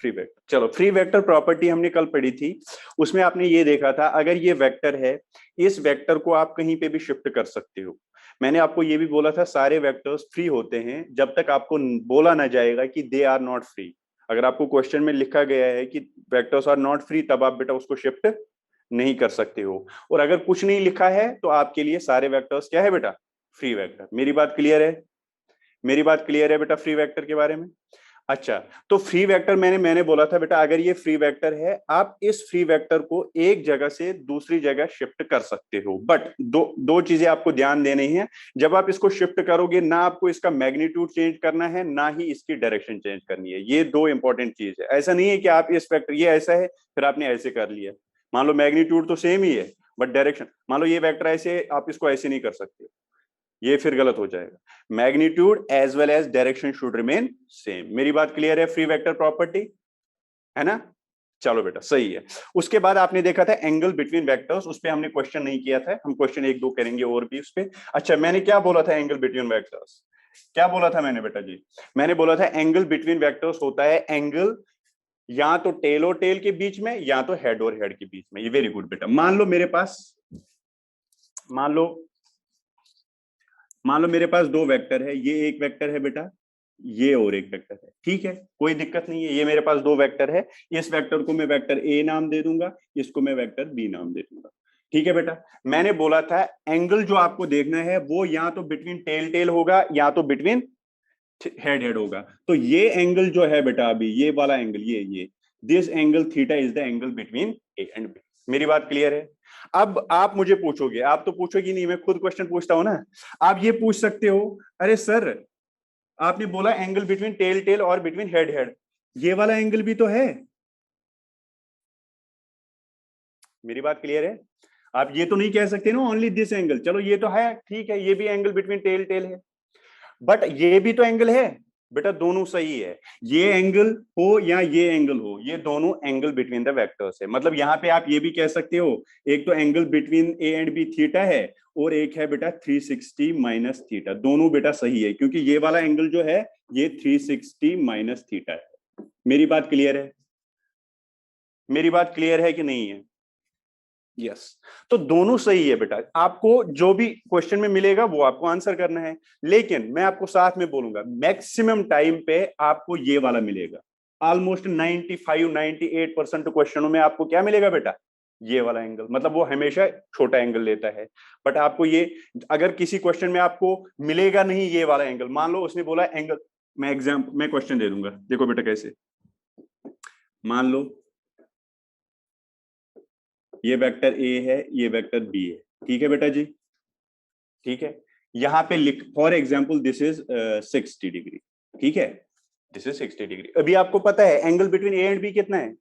Free vector. चलो, free vector property हमने कल पढ़ी थी, उसमें आपने ये देखा था अगर ये वेक्टर है, इस वेक्टर को आप कहीं पे भी शिफ्ट कर सकते हो। मैंने आपको ये भी बोला था सारे वेक्टर्स फ्री होते हैं जब तक आपको बोला ना जाएगा कि दे आर नॉट फ्री। अगर आपको क्वेश्चन में लिखा गया है कि वेक्टर्स आर नॉट फ्री, तब आप बेटा उसको शिफ्ट नहीं कर सकते हो। और अगर कुछ नहीं लिखा है तो आपके लिए सारे वेक्टर्स क्या है बेटा, फ्री वेक्टर। मेरी बात क्लियर है? मेरी बात क्लियर है बेटा फ्री वेक्टर के बारे में? अच्छा, तो फ्री वेक्टर मैंने बोला था बेटा अगर ये फ्री वेक्टर है, आप इस फ्री वेक्टर को एक जगह से दूसरी जगह शिफ्ट कर सकते हो। बट दो चीजें आपको ध्यान देनी है। जब आप इसको शिफ्ट करोगे ना, आपको इसका मैग्नीट्यूड चेंज करना है, ना ही इसकी डायरेक्शन चेंज करनी है। ये दो इंपॉर्टेंट चीज है। ऐसा नहीं है कि आप इस वेक्टर, ये ऐसा है फिर आपने ऐसे कर लिया। मान लो मैग्नीट्यूड तो सेम ही है बट डायरेक्शन, मान लो ये वेक्टर ऐसे, आप इसको ऐसे नहीं कर सकते, ये फिर गलत हो जाएगा। Magnitude as well as direction should remain same. मेरी बात क्लियर है? फ्री वेक्टर प्रॉपर्टी है ना? चलो बेटा सही है। उसके बाद आपने देखा था एंगल बिटवीन वेक्टर्स, उस पे हमने क्वेश्चन नहीं किया था, हम क्वेश्चन एक दो करेंगे और भी उस पे। अच्छा, मैंने क्या बोला था एंगल बिटवीन वेक्टर्स? क्या बोला था मैंने बेटा जी? मैंने बोला था एंगल बिटवीन वेक्टर्स होता है एंगल या तो टेल और टेल के बीच में या तो हेड और हेड के बीच में। ये वेरी गुड बेटा। मान लो मेरे पास दो वेक्टर है, ये एक वेक्टर है बेटा, ये और एक वेक्टर है। ठीक है, कोई दिक्कत नहीं है। ये मेरे पास दो वेक्टर है, इस वेक्टर को मैं वेक्टर ए नाम दे दूंगा, इसको मैं वेक्टर बी नाम दे दूंगा। ठीक है बेटा, मैंने बोला था एंगल जो आपको देखना है वो या तो बिटवीन टेल टेल होगा या तो बिटवीन हेड हेड होगा। तो ये एंगल जो है बेटा, अभी ये वाला एंगल, ये this angle theta is the angle between A and B. मेरी बात क्लियर है? अब आप मुझे पूछोगे, आप तो पूछोगे नहीं, मैं खुद क्वेश्चन पूछता हूं ना। आप ये पूछ सकते हो, अरे सर आपने बोला एंगल बिटवीन टेल टेल और बिटवीन हेड हेड, ये वाला एंगल भी तो है। मेरी बात क्लियर है? आप ये तो नहीं कह सकते ना ओनली दिस एंगल। चलो ये तो है, ठीक है, ये भी एंगल बिटवीन टेल टेल है, बट ये भी तो एंगल है बेटा। दोनों सही है, ये एंगल हो या ये एंगल हो, ये दोनों एंगल बिटवीन द वेक्टर्स है। मतलब यहां पे आप ये भी कह सकते हो, एक तो angle between A and B theta है और एक है बेटा 360 माइनस थीटा। दोनों बेटा सही है क्योंकि ये वाला एंगल जो है ये 360 माइनस थीटा है। मेरी बात क्लियर है? मेरी बात क्लियर है कि नहीं है? यस। तो दोनों सही है बेटा। आपको जो भी क्वेश्चन में मिलेगा वो आपको आंसर करना है, लेकिन मैं आपको साथ में बोलूंगा मैक्सिमम टाइम पे आपको ये वाला मिलेगा। ऑलमोस्ट 95-98% क्वेश्चनों में आपको क्या मिलेगा बेटा, ये वाला एंगल। मतलब वो हमेशा छोटा एंगल लेता है। बट आपको ये, अगर किसी क्वेश्चन में आपको मिलेगा नहीं ये वाला एंगल, मान लो उसने बोला एंगल, मैं क्वेश्चन दे दूंगा, देखो बेटा कैसे। मान लो ये वेक्टर ए है, ये वेक्टर बी है। ठीक है बेटा जी? ठीक है, यहां पे लिख for example this is 60 degree. ठीक है, दिस इज 60 डिग्री। अभी आपको पता है angle between A and B कितना है?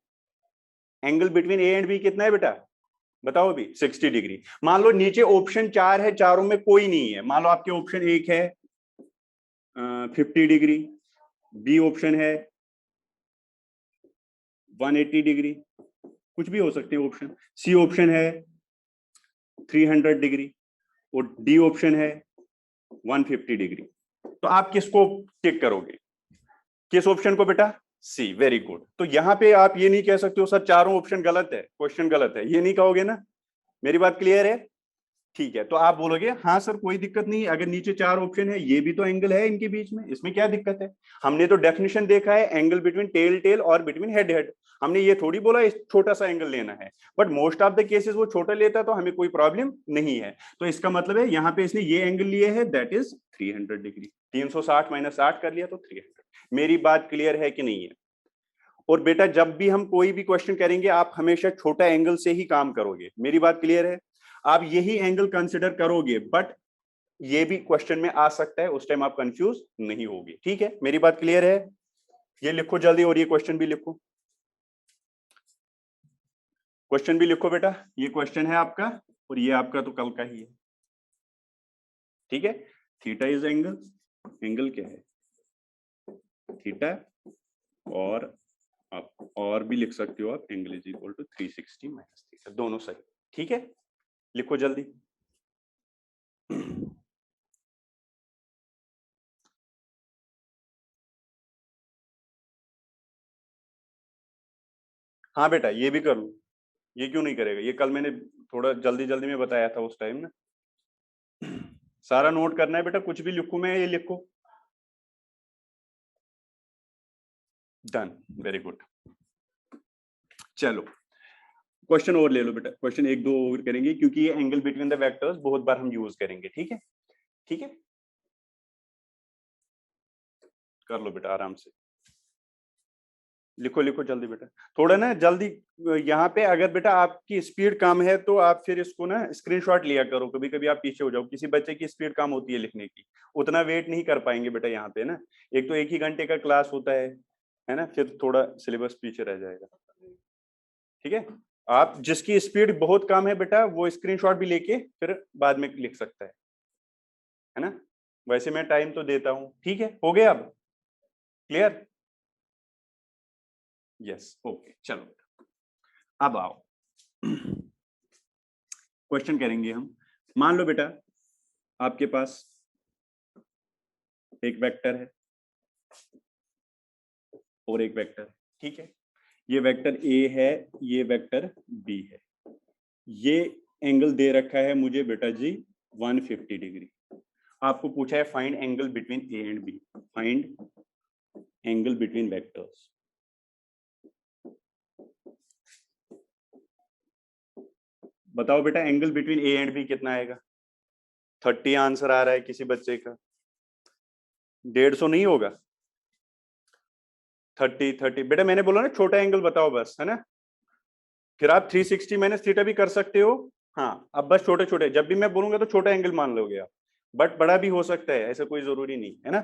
Angle between A and B कितना है बेटा, बताओ अभी? 60 डिग्री। मान लो नीचे ऑप्शन चार है, चारों में कोई नहीं है। मान लो आपके ऑप्शन एक है 50 डिग्री, बी ऑप्शन है 180 डिग्री, कुछ भी हो सकते हैं ऑप्शन। सी ऑप्शन है 300 डिग्री और डी ऑप्शन है 150 डिग्री। तो आप किसको टिक करोगे? किस ऑप्शन को बेटा? सी। Very good. तो यहां पे आप ये नहीं कह सकते हो सर चारों ऑप्शन गलत है, क्वेश्चन गलत है, ये नहीं कहोगे ना? मेरी बात क्लियर है? ठीक है, तो आप बोलोगे हाँ सर कोई दिक्कत नहीं, अगर नीचे चार ऑप्शन है, ये भी तो एंगल है इनके बीच में, इसमें क्या दिक्कत है? हमने तो डेफिनेशन देखा है एंगल बिटवीन टेल टेल और बिटवीन हेड हेड। हमने ये थोड़ी बोला इस छोटा सा एंगल लेना है, but most of the cases वो छोटा लेता है तो हमें कोई प्रॉब्लम नहीं है। तो इसका मतलब है यहाँ पे इसने ये एंगल लिए है, दैट इज 300 डिग्री। 360 माइनस 60 कर लिया तो 300। मेरी बात क्लियर है कि नहीं है? और बेटा जब भी हम कोई भी क्वेश्चन करेंगे आप हमेशा छोटा एंगल से ही काम करोगे। मेरी बात क्लियर है? आप यही एंगल कंसिडर करोगे, बट ये भी क्वेश्चन में आ सकता है, उस टाइम आप कंफ्यूज नहीं होगे। ठीक है, मेरी बात क्लियर है? ये लिखो जल्दी और ये क्वेश्चन भी लिखो। क्वेश्चन भी लिखो बेटा, ये क्वेश्चन है आपका और ये आपका तो कल का ही है। ठीक है, थीटा इज एंगल, एंगल क्या है थीटा, और आप और भी लिख सकते हो आप angle is equal to 360 minus theta, दोनों सही। ठीक है, लिखो जल्दी। हाँ बेटा ये भी कर लूँ, ये क्यों नहीं करेगा, ये कल मैंने थोड़ा जल्दी जल्दी में बताया था उस टाइम ना। सारा नोट करना है बेटा, कुछ भी लिखूं मैं ये लिखो। Done, very good. चलो क्वेश्चन और ले लो बेटा, क्वेश्चन एक दो और करेंगे क्योंकि ये एंगल बिटवीन द वेक्टर्स बहुत बार हम यूज करेंगे। ठीक है, ठीक है, कर लो बेटा आराम से, लिखो लिखो जल्दी बेटा, थोड़ा ना जल्दी। यहाँ पे अगर बेटा आपकी स्पीड कम है तो आप फिर इसको ना स्क्रीनशॉट लिया करो, कभी कभी आप पीछे हो जाओ, किसी बच्चे की स्पीड कम होती है लिखने की, उतना वेट नहीं कर पाएंगे बेटा यहाँ पे ना, एक तो एक ही घंटे का क्लास होता है ना, फिर थोड़ा सिलेबस पीछे रह जाएगा। ठीक है, आप जिसकी स्पीड बहुत कम है बेटा वो स्क्रीनशॉट भी लेके फिर बाद में लिख सकता है ना, वैसे मैं टाइम तो देता हूं। ठीक है, हो गया अब क्लियर? यस, ओके चलो अब आओ, क्वेश्चन करेंगे हम। मान लो बेटा आपके पास एक वेक्टर है और एक वेक्टर, ठीक है, ये वेक्टर ए है, ये वेक्टर बी है, ये एंगल दे रखा है मुझे बेटा जी 150 डिग्री। आपको पूछा है find angle between A and B, find angle between vectors. बताओ बेटा angle between A and B कितना आएगा? 30 आंसर आ रहा है किसी बच्चे का, 150 नहीं होगा? 30 बेटा मैंने बोला ना छोटा एंगल बताओ बस, है ना, फिर आप 360 माइनस थीटा भी कर सकते हो। हाँ अब बस छोटे छोटे, जब भी मैं बोलूंगा तो छोटा एंगल मान लोगे आप, बट बड़ा भी हो सकता है, ऐसा कोई जरूरी नहीं है ना।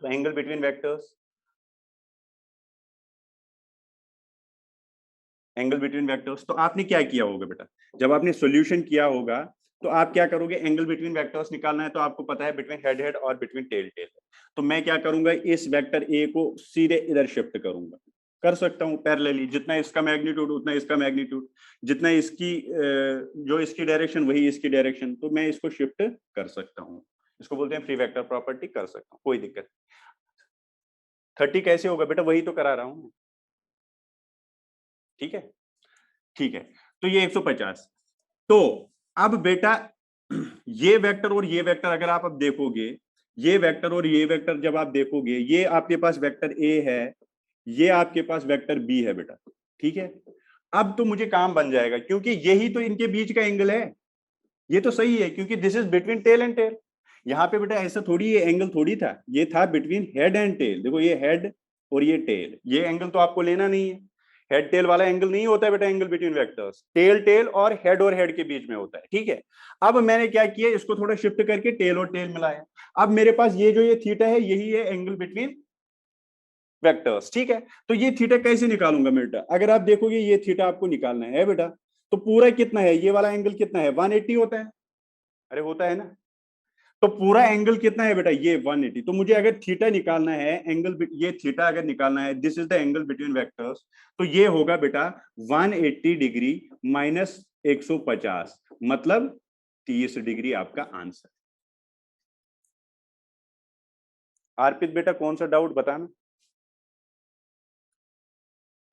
तो angle between vectors, angle between vectors, तो आपने क्या किया होगा बेटा, जब आपने सॉल्यूशन किया होगा तो आप क्या करोगे, एंगल बिटवीन वेक्टर्स निकालना है तो आपको पता है बिटवीन हेड हेड और बिटवीन टेल टेल। तो मैं क्या करूंगा, इस वेक्टर ए को सीधे इधर शिफ्ट करूंगा, कर सकता हूं पैरेलली, जितना इसका मैग्नीट्यूड उतना इसका मैग्नीट्यूड, जितना इसकी जो इसकी डायरेक्शन वही इसकी डायरेक्शन, तो मैं इसको शिफ्ट कर सकता हूं, इसको बोलते हैं फ्री वेक्टर प्रॉपर्टी, कर सकता हूं कोई दिक्कत। 30 कैसे होगा बेटा, वही तो करा रहा हूं। ठीक है, ठीक है, तो ये 150। तो अब बेटा ये वेक्टर और ये वेक्टर अगर आप अब देखोगे, ये वेक्टर और ये वेक्टर जब आप देखोगे, ये आपके पास वेक्टर ए है, ये आपके पास वेक्टर बी है बेटा। ठीक है, अब तो मुझे काम बन जाएगा क्योंकि यही तो इनके बीच का एंगल है, ये तो सही है क्योंकि this is between tail and tail. यहाँ पे बेटा ऐसा थोड़ी ये एंगल थोड़ी था, ये था बिटवीन हेड एंड टेल, देखो ये हेड और ये टेल, ये एंगल तो आपको लेना नहीं है, हेड टेल वाला एंगल नहीं होता है बेटा angle between vectors, tail tail और हेड के बीच में होता है। ठीक है, अब मैंने क्या किया, इसको थोड़ा शिफ्ट करके टेल और टेल मिलाया, अब मेरे पास ये जो ये थीटा है यही है एंगल बिटवीन वेक्टर्स। ठीक है, तो ये थीटा कैसे निकालूंगा बेटा, अगर आप देखोगे ये थीटा आपको निकालना है बेटा, तो पूरा कितना है, ये वाला एंगल कितना है, 180 होता है, अरे होता है ना, तो पूरा एंगल कितना है बेटा, ये 180। तो मुझे अगर थीटा निकालना है एंगल, ये थीटा अगर निकालना है, this is the angle between vectors, तो ये होगा बेटा 180 डिग्री माइनस 150, मतलब 30 डिग्री आपका आंसर। अर्पित बेटा कौन सा डाउट बताना?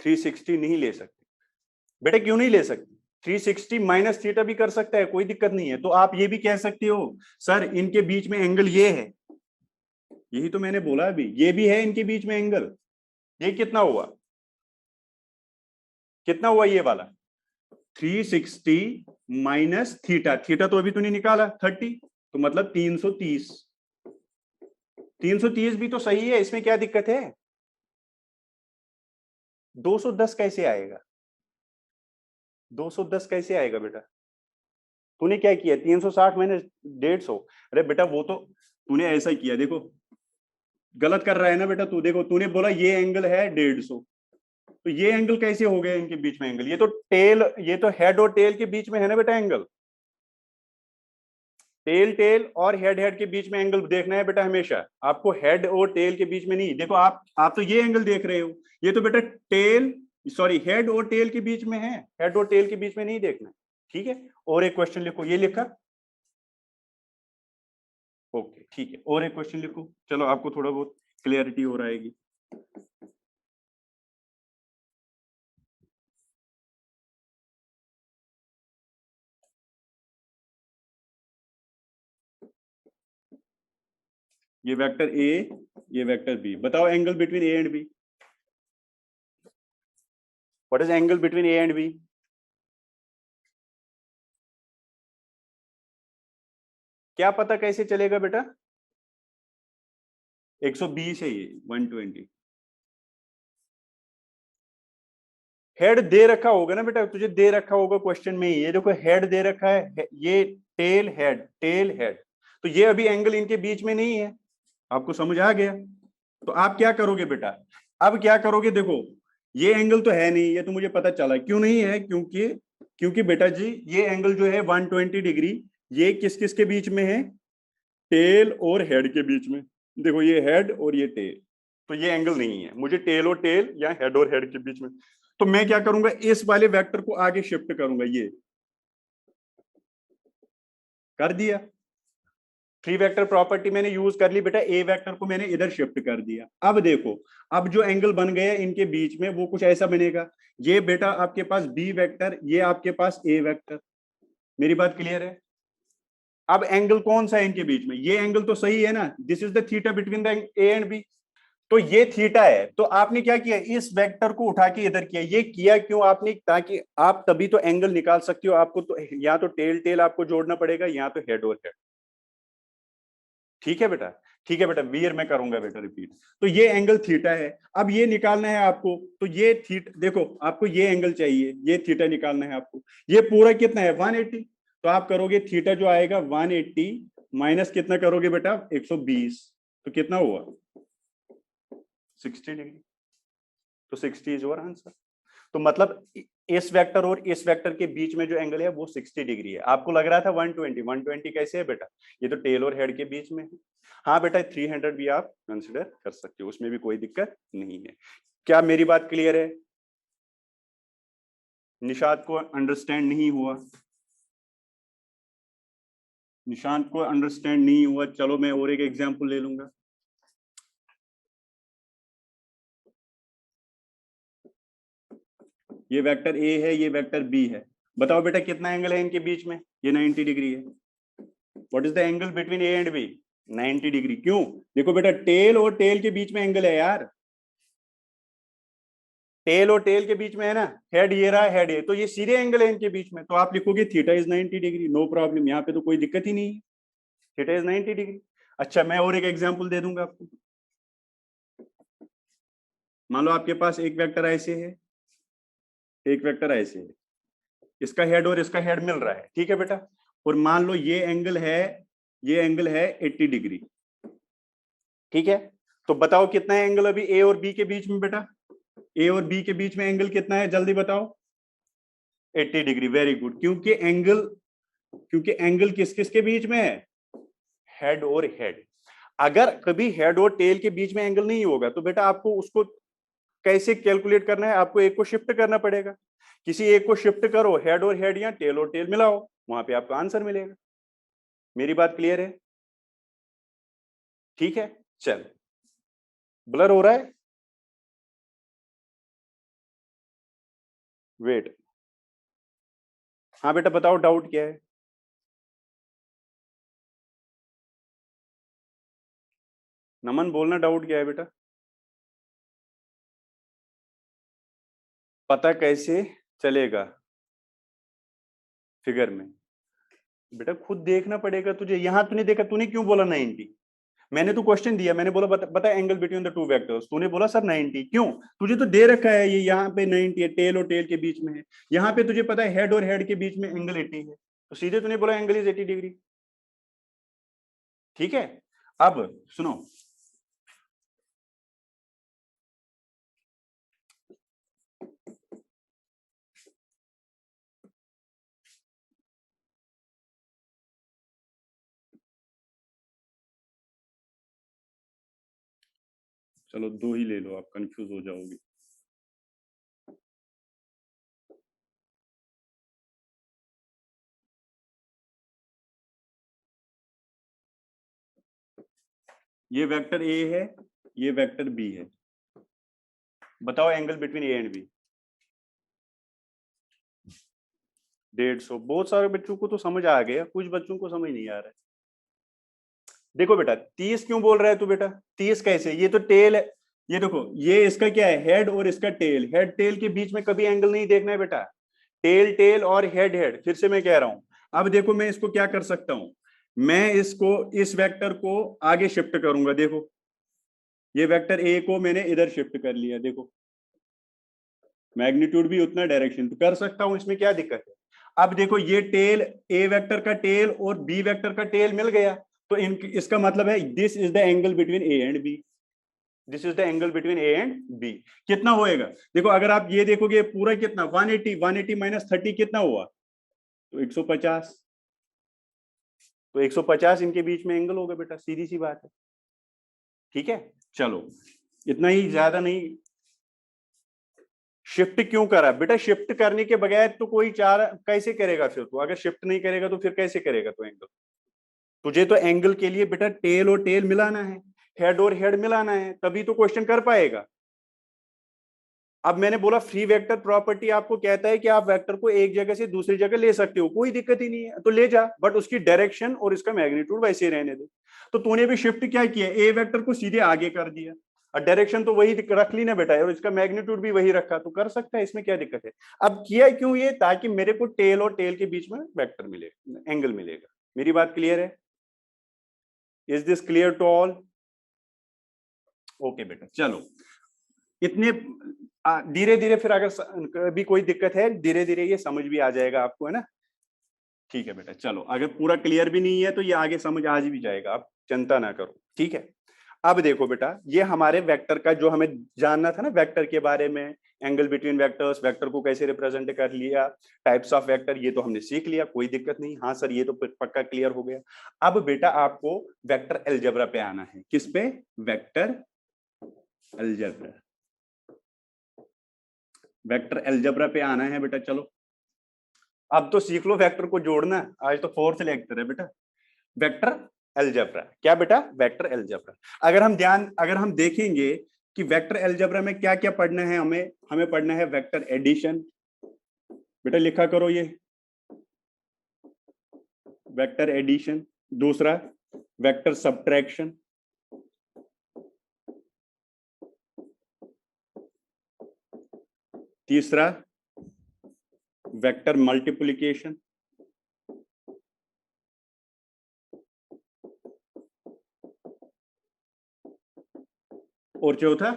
360 नहीं ले सकते बेटा, क्यों नहीं ले सकते, 360 माइनस थीटा भी कर सकता है, कोई दिक्कत नहीं है। तो आप ये भी कह सकते हो सर इनके बीच में एंगल ये है, यही तो मैंने बोला अभी, ये भी है इनके बीच में एंगल, ये कितना हुआ, कितना हुआ ये वाला 360 माइनस थीटा, थीटा तो अभी तूने निकाला 30, तो मतलब 330, 330 भी तो सही है, इसमें क्या दिक्कत है, 210 कैसे आएगा, 210 कैसे आएगा बेटा, तूने क्या किया 360 माइनस 150, अरे बेटा वो तो तूने ऐसा किया, देखो गलत कर रहा है ना बेटा तू, देखो तूने बोला ये एंगल है 150, तो ये एंगल कैसे हो गया इनके बीच में एंगल, ये तो टेल, ये तो हेड और टेल के बीच में है ना बेटा एंगल, टेल टेल और हेड के बीच में एंगल देखना है बेटा हमेशा आपको, हेड और टेल के बीच में नहीं। देखो आप तो ये एंगल देख रहे हो, ये तो बेटा टेल, सॉरी हेड और टेल के बीच में है, हेड और टेल के बीच में नहीं देखना। ठीक है, और एक क्वेश्चन लिखो, ये लिखा, ओके ठीक है, और एक क्वेश्चन लिखो, चलो आपको थोड़ा बहुत क्लियरिटी हो रहेगी। ये वेक्टर ए, ये वेक्टर बी। बताओ angle between A and B. What is angle between A and B? क्या पता कैसे चलेगा बेटा? 120 है ये, 120। हेड दे रखा होगा ना बेटा, तुझे दे रखा होगा क्वेश्चन में। ये देखो हेड दे रखा है, ये टेल हेड, टेल हेड। तो ये अभी एंगल इनके बीच में नहीं है। आपको समझ आ गया? तो आप क्या करोगे बेटा? अब क्या करोगे, देखो ये एंगल तो है नहीं, ये तो मुझे पता चला क्यों नहीं है। क्योंकि क्योंकि बेटा जी ये एंगल जो है 120 डिग्री, ये किस किस के बीच में है? टेल और हेड के बीच में। देखो ये हेड और ये टेल, तो ये एंगल नहीं है। मुझे टेल और टेल या हेड और हेड के बीच में। तो मैं क्या करूंगा, इस वाले वेक्टर को आगे शिफ्ट करूंगा। ये कर दिया। थ्री वेक्टर प्रॉपर्टी मैंने यूज कर ली बेटा, ए वेक्टर को मैंने इधर शिफ्ट कर दिया। अब देखो, अब जो एंगल बन गया इनके बीच में वो कुछ ऐसा बनेगा। ये बेटा आपके पास बी वेक्टर, ये आपके पास ए वेक्टर। मेरी बात क्लियर है? अब एंगल कौन सा है इनके बीच में? ये एंगल तो सही है ना, this is the theta between the A and B. तो ये थीटा है। तो आपने क्या किया, इस वेक्टर को उठा के इधर किया। ये किया क्यों आपने? ताकि आप तभी तो एंगल निकाल सकते हो। आपको तो या तो टेल टेल आपको जोड़ना पड़ेगा, या तो हेड और हेड। ठीक है बेटा? ठीक है बेटा, वीर मैं करूंगा बेटा रिपीट। तो ये एंगल थीटा है। अब ये निकालना है आपको। तो ये थीटा, देखो आपको ये एंगल चाहिए, ये थीटा निकालना है आपको। ये पूरा कितना है? 180। तो आप करोगे थीटा जो आएगा 180 माइनस कितना करोगे बेटा? 120। तो कितना हुआ? 60 डिग्री। तो 60 इज योर आंसर। तो मतलब इस वेक्टर और इस वेक्टर के बीच में जो एंगल है वो 60 डिग्री है। आपको लग रहा था 120, 120 कैसे है बेटा? ये तो टेल और हेड के बीच में है। हाँ बेटा 300 भी आप कंसिडर कर सकते हो, उसमें भी कोई दिक्कत नहीं है। क्या मेरी बात क्लियर है? निशांत को अंडरस्टैंड नहीं हुआ? निशांत को अंडरस्टैंड नहीं हुआ? चलो मैं और एक एग्जांपल ले लूंगा। ये वेक्टर ए है, ये वेक्टर बी है। बताओ बेटा कितना एंगल है इनके बीच में? ये 90 डिग्री है। What is the angle between A and B? 90 degree. क्यों? देखो बेटा टेल और टेल के बीच में एंगल है यार। टेल और टेल के बीच में है ना, हेड ये रहा, हेड ये, तो ये सीधे एंगल है इनके बीच में। तो आप लिखोगे theta is 90 degree, no problem, यहाँ पे तो कोई दिक्कत ही नहीं है। Theta is 90 degree. अच्छा मैं और एक एग्जांपल दे दूंगा आपको। मान लो आपके पास एक वेक्टर ऐसे है, एक वेक्टर ऐसे है, इसका हेड और इसका हेड मिल रहा है, ठीक है बेटा। और मान लो ये एंगल है, ये एंगल है 80 डिग्री। ठीक है, तो बताओ कितना है एंगल अभी ए और बी के बीच में बेटा? ए और बी के बीच में एंगल कितना है, जल्दी बताओ? 80 डिग्री। Very good. क्योंकि एंगल किस किस के बीच में है? हेड और हेड। अगर कभी हेड और टेल के बीच में एंगल नहीं होगा तो बेटा आपको उसको कैसे कैलकुलेट करना है? आपको एक को शिफ्ट करना पड़ेगा। किसी एक को शिफ्ट करो, हेड और हेड या टेल और टेल मिलाओ, वहां पे आपको आंसर मिलेगा। मेरी बात क्लियर है? ठीक है, चल। ब्लर हो रहा है? वेट। हाँ बेटा बताओ डाउट क्या है? नमन बोलना, डाउट क्या है बेटा? पता कैसे चलेगा फिगर में? बेटा खुद देखना पड़ेगा तुझे। यहां तूने देखा, तूने क्यों बोला 90? मैंने तो क्वेश्चन दिया, मैंने बोला बता angle between the two vectors, तूने बोला सर 90। क्यों? तुझे तो दे रखा है ये यहाँ पे 90 है, टेल और टेल के बीच में है। यहाँ पे तुझे पता है हेड और हेड के बीच में एंगल 80 है, तो सीधे तूने बोला एंगल इज 80 डिग्री। ठीक है, अब सुनो। चलो दो ही ले लो, आप कंफ्यूज हो जाओगे। ये वेक्टर ए है, ये वेक्टर बी है। बताओ angle between A and B. 150। बहुत सारे बच्चों को तो समझ आ गया, कुछ बच्चों को समझ नहीं आ रहा है। देखो बेटा 30 क्यों बोल रहा है तू बेटा? 30 कैसे? ये तो टेल है। ये देखो, ये इसका क्या है, हेड और इसका टेल। हेड टेल के बीच में कभी एंगल नहीं देखना है बेटा। टेल टेल और हेड हेड, फिर से मैं कह रहा हूं। अब देखो मैं इसको क्या कर सकता हूं, मैं इसको, इस वेक्टर को आगे शिफ्ट करूंगा। देखो ये वेक्टर ए को मैंने इधर शिफ्ट कर लिया। देखो मैग्नीट्यूड भी उतना, डायरेक्शन तो कर सकता हूं, इसमें क्या दिक्कत है? अब देखो ये टेल, ए वेक्टर का टेल और बी वेक्टर का टेल मिल गया, तो इसका मतलब है this is the angle between A and B. This is the angle between A and B. कितना होएगा? देखो अगर आप ये देखोगे पूरा कितना, 180, 180 माइनस 30 कितना हुआ? तो 150। तो 150 इनके बीच में एंगल होगा बेटा, सीधी सी बात है। ठीक है, चलो इतना ही, ज्यादा नहीं। शिफ्ट क्यों करा बेटा? शिफ्ट करने के बगैर तो कोई चार कैसे करेगा फिर? तो अगर शिफ्ट नहीं करेगा तो फिर कैसे करेगा तो एंगल? तुझे तो एंगल के लिए बेटा टेल और टेल मिलाना है, हेड और हेड मिलाना है, तभी तो क्वेश्चन कर पाएगा। अब मैंने बोला फ्री वेक्टर प्रॉपर्टी आपको कहता है कि आप वेक्टर को एक जगह से दूसरी जगह ले सकते हो, कोई दिक्कत ही नहीं है, तो ले जा, बट उसकी डायरेक्शन और इसका मैग्नीट्यूड वैसे ही रहने दे। तो तूने भी शिफ्ट क्या किया, ए वेक्टर को सीधे आगे कर दिया, और डायरेक्शन तो वही रख ली ना बेटा, और इसका मैग्नीट्यूड भी वही रखा, तो कर सकता है, इसमें क्या दिक्कत है? अब किया क्यों ये? ताकि मेरे को टेल और टेल के बीच में वेक्टर मिलेगा, एंगल मिलेगा। मेरी बात क्लियर है? Is this clear to all? Okay बेटा, चलो इतने धीरे धीरे, फिर अगर कभी कोई दिक्कत है धीरे धीरे ये समझ भी आ जाएगा आपको, है ना? ठीक है बेटा, चलो अगर पूरा क्लियर भी नहीं है तो ये आगे समझ आज भी जाएगा, आप चिंता ना करो। ठीक है, अब देखो बेटा, ये हमारे वेक्टर का जो हमें जानना था ना, वेक्टर के बारे में, एंगल बिटवीन वेक्टर्स, वेक्टर को कैसे रिप्रेजेंट कर लिया, टाइप्स ऑफ वेक्टर, ये तो हमने सीख लिया, कोई दिक्कत नहीं। हाँ सर ये तो पक्का क्लियर हो गया। अब बेटा आपको वेक्टर अलजेब्रा पे आना है। किस पे? Vector algebra. वेक्टर अलजेब्रा पे आना है बेटा। चलो अब तो सीख लो वेक्टर को जोड़ना। आज तो फोर्थ लेक्चर है बेटा, वेक्टर अलजेब्रा। क्या बेटा? Vector algebra. अगर हम देखेंगे कि वेक्टर अलजेब्रा में क्या क्या पढ़ना है हमें, पढ़ना है वेक्टर एडिशन। बेटा लिखा करो ये, वेक्टर एडिशन। दूसरा वेक्टर सब्ट्रैक्शन। तीसरा वेक्टर मल्टीप्लिकेशन। और चौथा,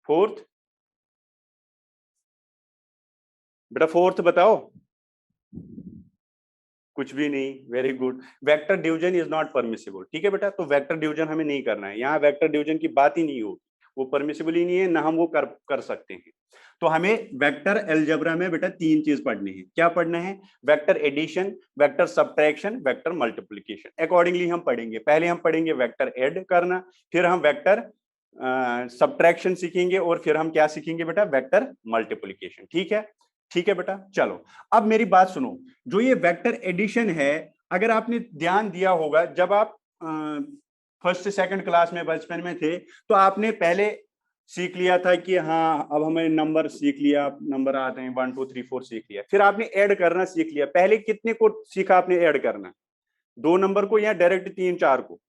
फोर्थ, बेटा फोर्थ बताओ। कुछ भी नहीं, very good. Vector division is not permissible. ठीक है बेटा, तो वेक्टर डिवीजन हमें नहीं करना है, यहाँ वेक्टर डिवीजन की बात ही नहीं होगी, वो परमिसिबल ही नहीं है, ना हम वो कर सकते हैं। तो हमें वेक्टर अलजेब्रा में बेटा तीन चीज पढ़नी है। क्या पढ़ना है? Vector addition, vector subtraction, vector multiplication. Accordingly हम पढ़ेंगे। पहले हम पढ़ेंगे वेक्टर ऐड करना, फिर हम वेक्टर सब्ट्रैक्शन सीखेंगे, और फिर हम क्या सीखेंगे बेटा? Vector multiplication. ठीक है? ठीक है बेटा, चलो अब मेरी बात सुनो। जो ये वेक्टर एडिशन है, अगर आपने ध्यान दिया होगा जब आप फर्स्ट सेकंड क्लास में बचपन में थे, तो आपने पहले सीख लिया था कि हाँ अब हमें नंबर सीख लिया, नंबर आते हैं 1 2 3 4 सीख लिया, फिर आपने ऐड करना सीख लिया। पहले कितने को सीखा आपने ऐड करना? 2 नंबर को या डायरेक्ट 3 4 को?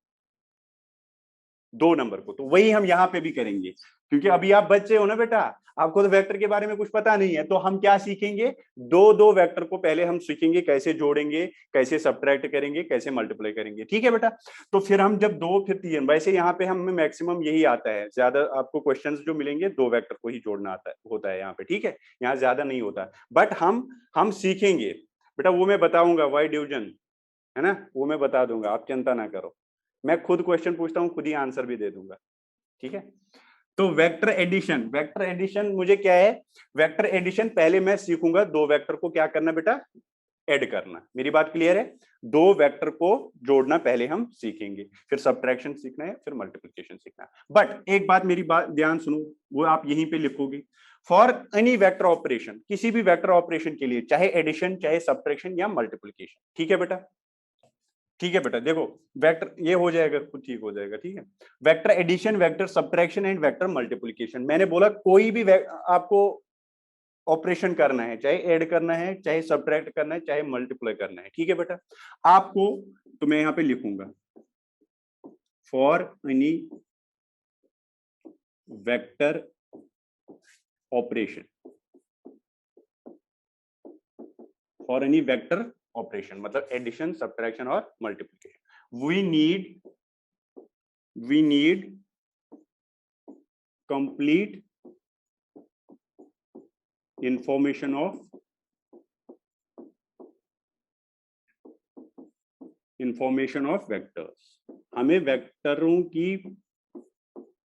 2 नंबर को। तो वही हम यहाँ पे भी करेंगे, क्योंकि अभी आप बच्चे हो ना बेटा, आपको तो वेक्टर के बारे में कुछ पता नहीं है। तो हम क्या सीखेंगे? दो दो वेक्टर को पहले हम सीखेंगे, कैसे जोड़ेंगे, कैसे सब्ट्रैक्ट करेंगे, कैसे मल्टीप्लाई करेंगे। ठीक है बेटा? तो फिर हम जब 2 फिर 3, वैसे यहाँ पे हमें मैक्सिमम यही आता है, ज्यादा आपको क्वेश्चंस जो मिलेंगे 2 वेक्टर को ही जोड़ना आता है, होता है यहाँ पे। ठीक है, यहाँ ज्यादा नहीं होता, बट हम सीखेंगे बेटा, वो मैं बताऊंगा, वाई डिवीजन है ना, वो मैं बता दूंगा, आप चिंता ना करो। मैं खुद क्वेश्चन पूछता हूँ, खुद ही आंसर भी दे दूंगा। ठीक है? तो वेक्टर एडिशन, वेक्टर एडिशन मुझे क्या है? वेक्टर एडिशन पहले मैं सीखूंगा 2 वेक्टर को क्या करना बेटा? ऐड करना। मेरी बात क्लियर है? 2 वेक्टर को जोड़ना पहले हम सीखेंगे, फिर सब्ट्रैक्शन सीखना है, फिर मल्टीप्लिकेशन सीखना है। बट एक बात मेरी बात ध्यान सुनो, वो आप यहीं पे लिखोगे। फॉर एनी वेक्टर ऑपरेशन, किसी भी वेक्टर ऑपरेशन के लिए, चाहे एडिशन, चाहे सब्ट्रैक्शन या मल्टीप्लिकेशन। ठीक है बेटा? ठीक है बेटा, देखो वेक्टर ये हो जाएगा, खुद ठीक हो जाएगा। ठीक है? Vector addition, vector subtraction and vector multiplication. मैंने बोला कोई भी आपको ऑपरेशन करना है, चाहे ऐड करना है, चाहे सब्ट्रैक्ट करना है, चाहे मल्टीप्लाई करना है, ठीक है बेटा। आपको, तो मैं यहाँ पे लिखूंगा for any vector operation, for any vector operation मतलब एडिशन, सब्ट्रैक्शन और multiplication, we need complete information of vectors. हमें वेक्टरों की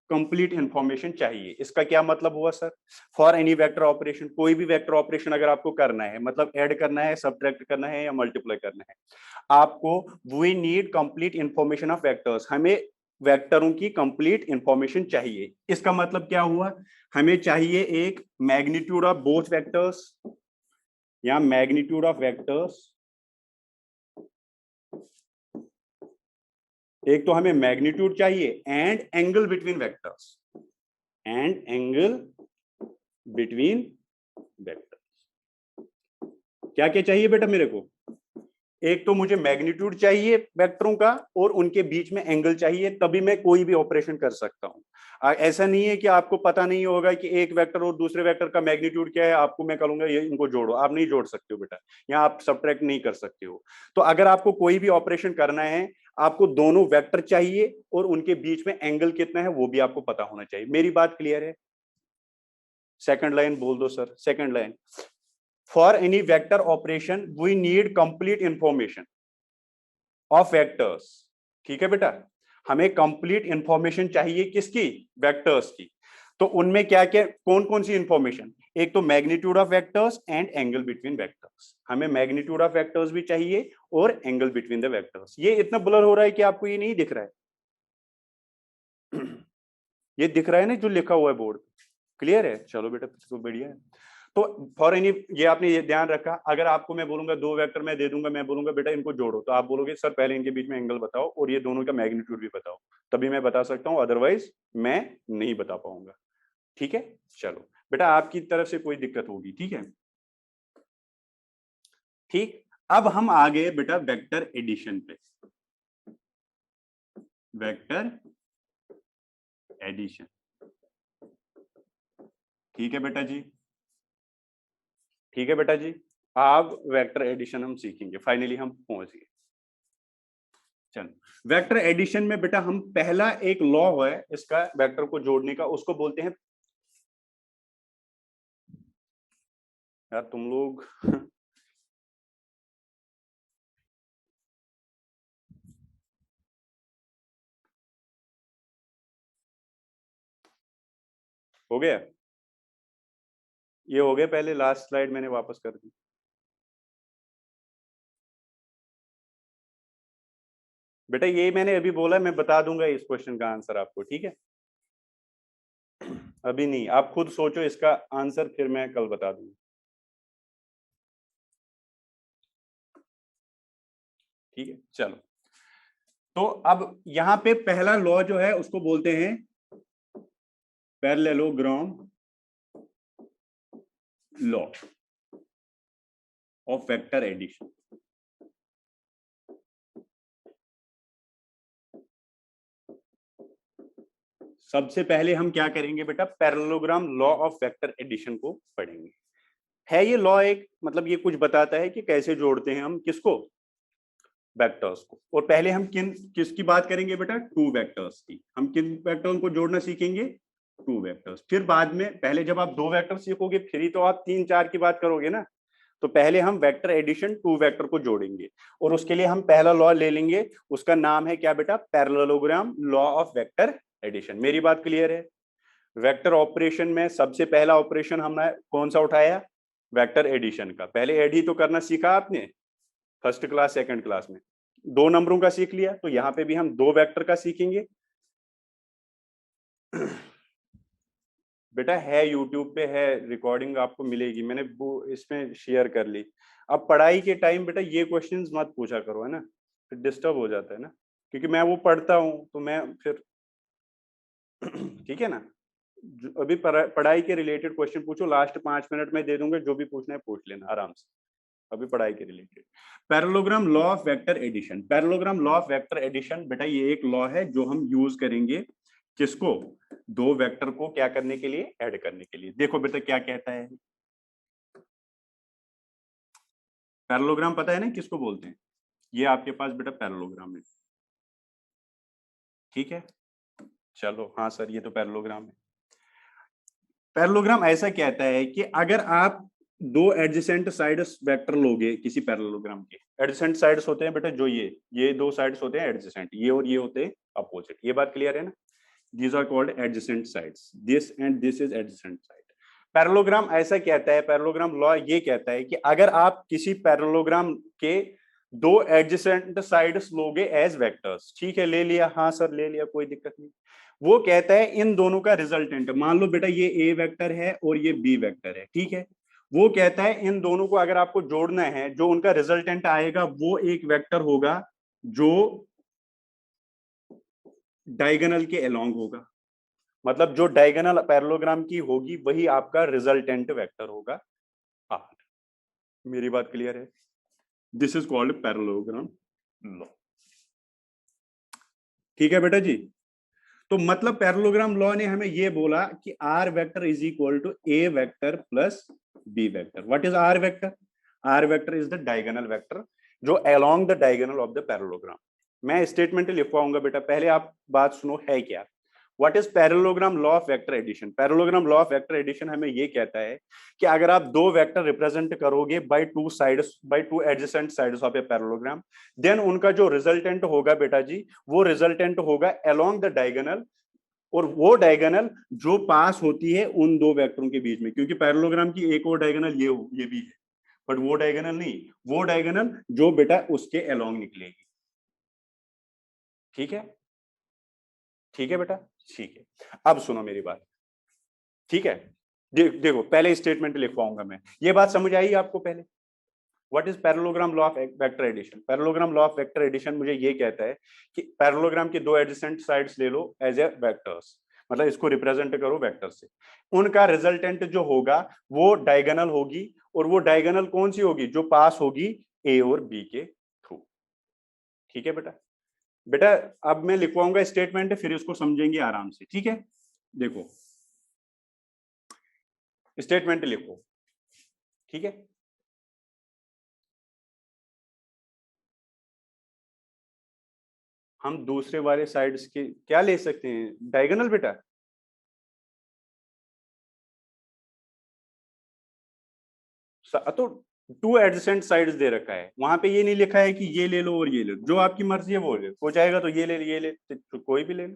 कंप्लीट इंफॉर्मेशन चाहिए। इसका क्या मतलब हुआ sir? For any vector operation, कोई भी वेक्टर ऑपरेशन अगर आपको करना है, मतलब ऐड करना है, सब्ट्रैक्ट करना है या मल्टीप्लाई करना है, आपको we need complete information of vectors, हमें वेक्टरों की कंप्लीट इंफॉर्मेशन चाहिए। इसका मतलब क्या हुआ? हमें चाहिए एक मैग्नीट्यूड ऑफ बोथ वेक्टर्स या मैग्नीट्यूड ऑफ वेक्टर्स। एक तो हमें मैग्नीट्यूड चाहिए and angle between vectors, and angle between vectors. क्या क्या चाहिए बेटा मेरे को? एक तो मुझे मैग्नीट्यूड चाहिए वेक्टरों का और उनके बीच में एंगल चाहिए, तभी मैं कोई भी ऑपरेशन कर सकता हूं। ऐसा नहीं है कि आपको पता नहीं होगा कि एक वेक्टर और दूसरे वेक्टर का मैग्नीट्यूड क्या है, आपको मैं कहूंगा ये इनको जोड़ो, आप नहीं जोड़ सकते हो बेटा, यहाँ आप सब्ट्रैक्ट नहीं कर सकते हो। तो अगर आपको कोई भी ऑपरेशन करना है, आपको दोनों वेक्टर चाहिए और उनके बीच में एंगल कितना है वो भी आपको पता होना चाहिए। मेरी बात क्लियर है? सेकंड लाइन बोल दो sir, second line. For any vector operation we need complete information of vectors. ठीक है बेटा, हमें कंप्लीट इंफॉर्मेशन चाहिए किसकी? वेक्टर्स की। तो उनमें क्या क्या, कौन कौन सी इंफॉर्मेशन? एक तो magnitude of vectors and angle between vectors. हमें मैग्नीट्यूड ऑफ वेक्टर्स भी चाहिए और एंगल बिटवीन द वेक्टर्स। ये इतना ब्लर हो रहा है कि आपको ये नहीं दिख रहा है? ये दिख रहा है ना जो लिखा हुआ है बोर्ड? क्लियर है? चलो बेटा तो बढ़िया है। तो फॉर एनी, ये आपने ये ध्यान रखा, अगर आपको मैं बोलूंगा दो वेक्टर मैं दे दूंगा, मैं बोलूंगा बेटा इनको जोड़ो, तो आप बोलोगे सर पहले इनके बीच में एंगल बताओ और ये दोनों का मैग्नीट्यूड भी बताओ, तभी मैं बता सकता हूं, अदरवाइज मैं नहीं बता पाऊंगा। ठीक है, चलो बेटा आपकी तरफ से कोई दिक्कत होगी? ठीक है, ठीक। अब हम आ गए बेटा वेक्टर एडिशन पे। वेक्टर एडिशन, ठीक है बेटा जी, ठीक है बेटा जी। अब वेक्टर एडिशन हम सीखेंगे, फाइनली हम पहुंच गए। चलो, वेक्टर एडिशन में बेटा हम पहला एक लॉ है इसका वेक्टर को जोड़ने का, उसको बोलते हैं, यार तुम लोग हो गया? ये हो गया, पहले लास्ट स्लाइड मैंने वापस कर दी। बेटा ये मैंने अभी बोला, मैं बता दूंगा इस क्वेश्चन का आंसर आपको, ठीक है? अभी नहीं, आप खुद सोचो इसका आंसर, फिर मैं कल बता दूंगा। ठीक है, चलो। तो अब यहां पे पहला लॉ जो है उसको बोलते हैं parallelogram law of vector addition. सबसे पहले हम क्या करेंगे बेटा? Parallelogram law of vector addition को पढ़ेंगे। है ये लॉ एक, मतलब ये कुछ बताता है कि कैसे जोड़ते हैं हम किसको? वेक्टर्स को। और पहले हम किसकी बात करेंगे बेटा? टू वेक्टर्स की। हम किन वेक्टर्स को जोड़ना सीखेंगे? Two vectors. फिर बाद में, पहले जब आप दो वेक्टर सीखोगे फिर ही तो आप तीन चार की बात करोगे ना। तो पहले हम वेक्टर एडिशन टू वेक्टर को जोड़ेंगे और उसके लिए हम पहला लॉ ले लेंगे, उसका नाम है क्या बेटा? Parallelogram law of vector addition. मेरी बात क्लियर है? वेक्टर ऑपरेशन में सबसे पहला ऑपरेशन हमने कौन सा उठाया? वेक्टर एडिशन का। पहले एड ही तो करना सीखा आपने फर्स्ट क्लास सेकंड क्लास में, दो नंबरों का सीख लिया, तो यहाँ पे भी हम दो वेक्टर का सीखेंगे। बेटा है यूट्यूब पे है, रिकॉर्डिंग आपको मिलेगी, मैंने वो इसमें शेयर कर ली। अब पढ़ाई के टाइम बेटा ये क्वेश्चंस मत पूछा करो, है ना, फिर डिस्टर्ब हो जाता है ना, क्योंकि मैं वो पढ़ता हूँ तो मैं फिर ठीक है ना। अभी पढ़ाई के रिलेटेड क्वेश्चन पूछो, लास्ट 5 मिनट में दे दूंगा, जो भी पूछना है पूछ लेना आराम से, अभी पढ़ाई के related. Parallelogram law of vector addition, parallelogram law of vector addition बेटा ये एक लॉ है जो हम यूज करेंगे किसको, दो वेक्टर को क्या करने के लिए, ऐड करने के लिए। देखो बेटा क्या कहता है, पैरेललोग्राम पता है ना किसको बोलते हैं, ये आपके पास बेटा पैरेललोग्राम है, ठीक है। चलो हाँ सर ये तो पैरेललोग्राम है। पैरेललोग्राम ऐसा कहता है कि अगर आप दो एडजेसेंट साइड्स वेक्टर लोगे किसी पैरेललोग्राम के, एडजेसेंट साइड्स होते हैं बेटा जो ये दो साइड्स होते हैं एडजेसेंट, ये और ये होते हैं अपोजिट, ये बात क्लियर है ना। These are called adjacent sides. This and this is adjacent side. Parallelogram ऐसा कहता है, पैरेललोग्राम लॉ ये कहता है कि अगर आप किसी पैरेललोग्राम के दो एडजेसेंट साइड्स लोगे एज वेक्टर्स, ठीक है ले लिया, हाँ सर ले लिया कोई दिक्कत नहीं, वो कहता है इन दोनों का रिजल्टेंट, मान लो बेटा ये ए वेक्टर है और ये बी वेक्टर है, ठीक है, वो कहता है इन दोनों को अगर आपको जोड़ना है, जो उनका रिजल्टेंट आएगा वो एक वेक्टर होगा जो डायगोनल के अलोंग होगा, मतलब जो डायगोनल पैरेललोग्राम की होगी वही आपका रिजल्टेंट वेक्टर होगा आर। मेरी बात क्लियर है, this is called parallelogram law, ठीक है बेटा जी। तो मतलब पैरेललोग्राम लॉ ने हमें ये बोला कि R vector is equal to A vector plus B vector. What is R vector, R vector is the diagonal vector जो along the diagonal of the parallelogram. मैं स्टेटमेंट लिखवाऊंगा बेटा, पहले आप बात सुनो है क्या। What is parallelogram law of vector addition, parallelogram law of vector addition हमें ये कहता है कि अगर आप दो वेक्टर रिप्रेजेंट करोगे by two sides, by two adjacent sides of a parallelogram, then उनका जो रिजल्टेंट होगा बेटा जी, वो रिजल्टेंट होगा अलोंग द डायगोनल, और वो डायगोनल जो पास होती है उन दो वेक्टरों के बीच में, क्योंकि पैरेललोग्राम की एक और डायगोनल ये भी है, बट वो डायगोनल नहीं, वो डायगोनल जो बेटा उसके अलोंग निकलेगी, ठीक है, ठीक है बेटा, ठीक है। अब सुनो मेरी बात, ठीक है, देखो पहले स्टेटमेंट लिखवाऊंगा मैं, ये बात समझ आई आपको पहले। What is parallelogram law of vector addition, parallelogram law of vector addition मुझे ये कहता है कि पैरेललोग्राम की दो एडजेसेंट साइड्स ले लो एज ए वेक्टर्स, मतलब इसको रिप्रेजेंट करो वेक्टर से, उनका रिजल्टेंट जो होगा वो डायगोनल होगी, और वो डायगोनल कौन सी होगी, जो पास होगी ए और बी के थ्रू, ठीक है बेटा। बेटा अब मैं लिखवाऊंगा स्टेटमेंट, फिर इसको समझेंगे आराम से, ठीक है। देखो स्टेटमेंट लिखो, ठीक है। हम दूसरे वाले साइड्स के क्या ले सकते हैं, डायगोनल बेटा, तो टू एडजेसेंट साइड्स दे रखा है, वहां पे ये नहीं लिखा है कि ये ले लो और ये ले लो, जो आपकी मर्जी है वो ले, हो जाएगा तो ये ले तो कोई भी ले लो,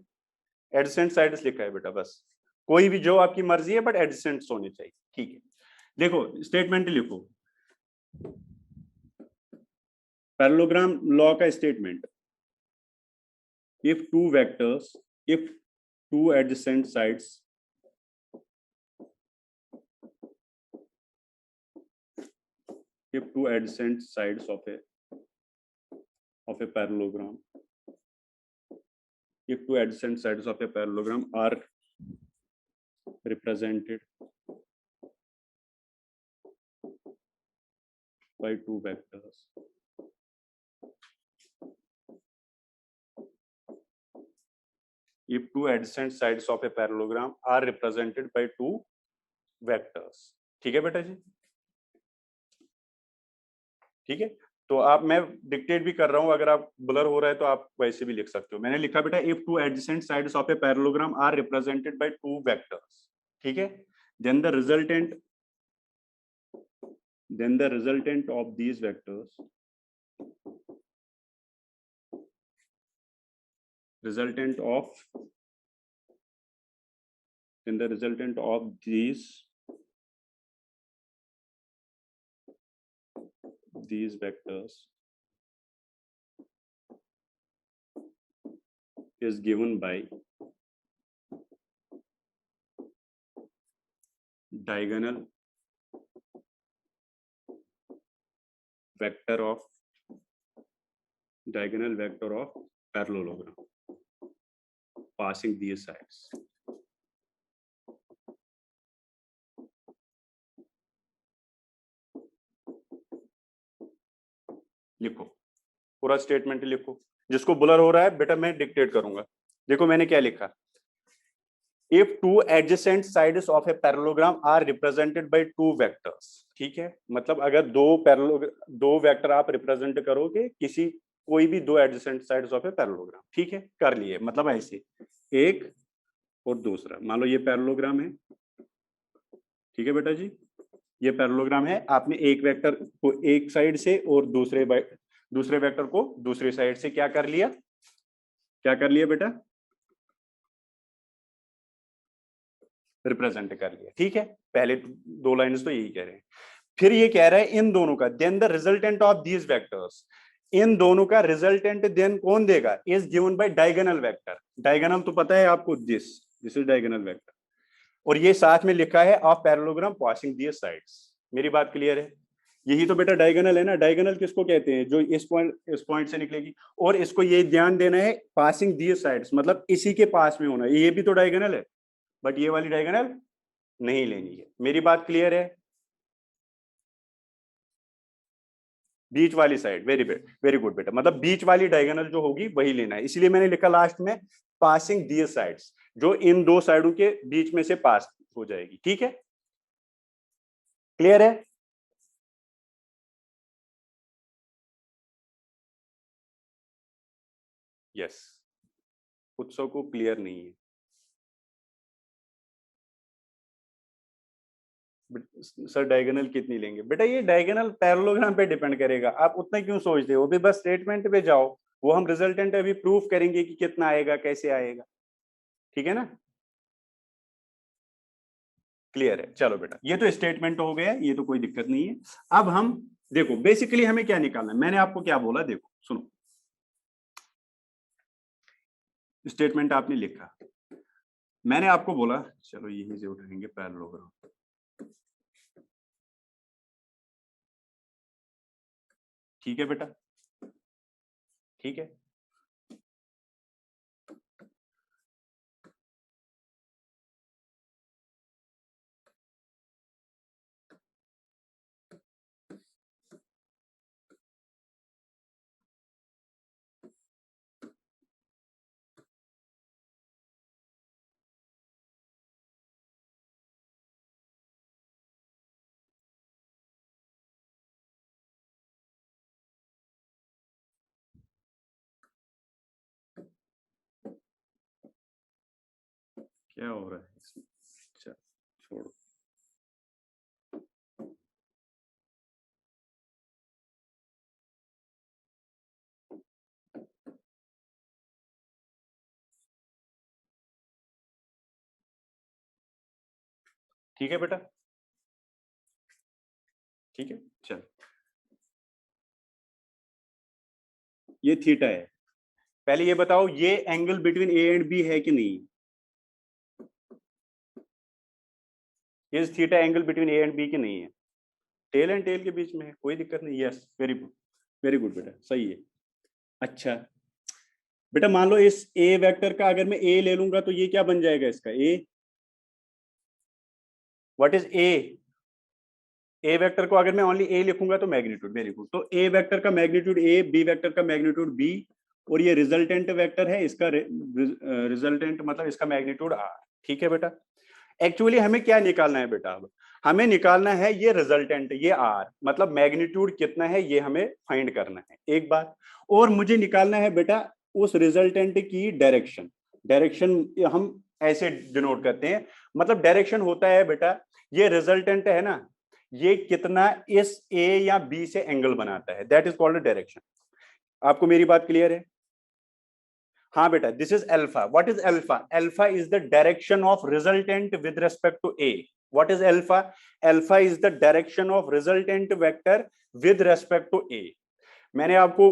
एडजेसेंट साइड्स लिखा है बेटा बस, कोई भी जो आपकी मर्जी है बट एडजेसेंट्स होने चाहिए, ठीक है। देखो स्टेटमेंट लिखो, पैरेललोग्राम लॉ का statement, if two vectors, if two adjacent sides, if two adjacent sides of a parallelogram, if two adjacent sides of a parallelogram are represented by two vectors, if two adjacent sides of a parallelogram are represented by two vectors, ठीक है बेटा जी, ठीक है। तो आप, मैं dictate भी कर रहा हूं, अगर आप ब्लर हो रहा है तो आप वैसे भी लिख सकते हो, मैंने लिखा बेटा if two adjacent sides of a parallelogram are represented by two vectors, ठीक है, then the resultant, then the resultant of these vectors, resultant of, then the resultant of these vectors is given by diagonal vector of parallelogram passing these sides, लिखो, पूरा statement लिखो। जिसको blur हो रहा है बेटा मैं डिक्टेट करूंगा। देखो मैंने क्या लिखा, if two adjacent sides of a parallelogram are represented by two vectors, ठीक है, मतलब अगर दो वेक्टर आप रिप्रेजेंट करोगे किसी कोई भी दो adjacent sides of a parallelogram, ठीक है, कर लिए, मतलब ऐसे एक और दूसरा, मान लो ये पैरेललोग्राम है, ठीक है बेटा जी, ये पैरेललोग्राम है, आपने एक वेक्टर को एक साइड से और दूसरे वेक्टर को दूसरी साइड से क्या कर लिया, क्या कर लिया बेटा, रिप्रेजेंट कर लिया, ठीक है। पहले दो लाइन्स तो यही कह रहे हैं, फिर ये कह रहा है इन दोनों का then the resultant of these vectors, इन दोनों का रिजल्टेंट देन कौन देगा, is given by diagonal vector. Diagonal तो पता है आपको, दिस इज डायगोनल वेक्टर, और ये साथ में लिखा है of parallelogram passing these sides. मेरी बात क्लियर है, यही तो बेटा डायगोनल है ना। डायगोनल किसको कहते हैं, जो इस पॉइंट से निकलेगी, और इसको ये ध्यान देना है पासिंग दीज साइड्स, मतलब इसी के पास में होना, ये भी तो डायगोनल है, बट ये वाली डायगोनल नहीं लेनी है। मेरी बात क्लियर है, बीच वाली साइड, वेरी गुड बेटा, मतलब बीच वाली डायगोनल जो होगी वही लेना है, इसलिए मैंने लिखा लास्ट में पासिंग दीज साइड्स, जो इन दो साइडों के बीच में से पास हो जाएगी, ठीक है, क्लियर है। यस, उत्सव को क्लियर नहीं है सर, डायगोनल कितनी लेंगे बेटा, ये डायगोनल पैरेललोग्राम पे डिपेंड करेगा, आप उतना क्यों सोचते हो, भी बस स्टेटमेंट पे जाओ, वो हम रिजल्टेंट अभी प्रूफ करेंगे कि कितना आएगा कैसे आएगा, ठीक है ना, क्लियर है। चलो बेटा, ये तो स्टेटमेंट हो गया, ये तो कोई दिक्कत नहीं है। अब हम देखो बेसिकली हमें क्या निकालना है, मैंने आपको क्या बोला, देखो सुनो, स्टेटमेंट आपने लिखा, मैंने आपको बोला, चलो यहीं से उठाएंगे पैरेललोग्राम, ठीक है बेटा, ठीक है, क्या हो रहा है इसमें, अच्छा छोड़ो, ठीक है बेटा, ठीक है, चल ये थीटा है, पहले ये बताओ ये angle between A and B है कि नहीं, ये theta angle between A and B की नहीं है, टेल एंड टेल के बीच में है, कोई दिक्कत नहीं, yes very good, very good बेटा, सही है। अच्छा बेटा मान लो इस ए वेक्टर का अगर मैं ए ले लूंगा तो ये क्या बन जाएगा इसका ए, व्हाट इज ए वेक्टर को अगर मैं ओनली ए लिखूंगा तो मैग्नीट्यूड, वेरी गुड, तो ए वेक्टर का मैग्नीट्यूड ए, बी वेक्टर का मैग्नीट्यूड बी, और ये रिजल्टेंट वेक्टर है, इसका रिजल्टेंट मतलब इसका मैग्नीट्यूड आर, ठीक है बेटा। एक्चुअली हमें क्या निकालना है बेटा, अब हमें निकालना है ये रिजल्टेंट, ये आर मतलब मैग्नीट्यूड कितना है ये हमें फाइंड करना है, एक बात, और मुझे निकालना है बेटा उस रिजल्टेंट की डायरेक्शन। डायरेक्शन हम ऐसे डिनोट करते हैं, मतलब डायरेक्शन होता है बेटा, ये रिजल्टेंट है ना, ये कितना इस ए या बी से एंगल बनाता है, दैट इज कॉल्ड डायरेक्शन। आपको मेरी बात क्लियर है, हाँ बेटा, this is alpha, what is alpha, alpha is the direction of resultant with respect to A, what is alpha, alpha is the direction of resultant vector with respect to A. मैंने आपको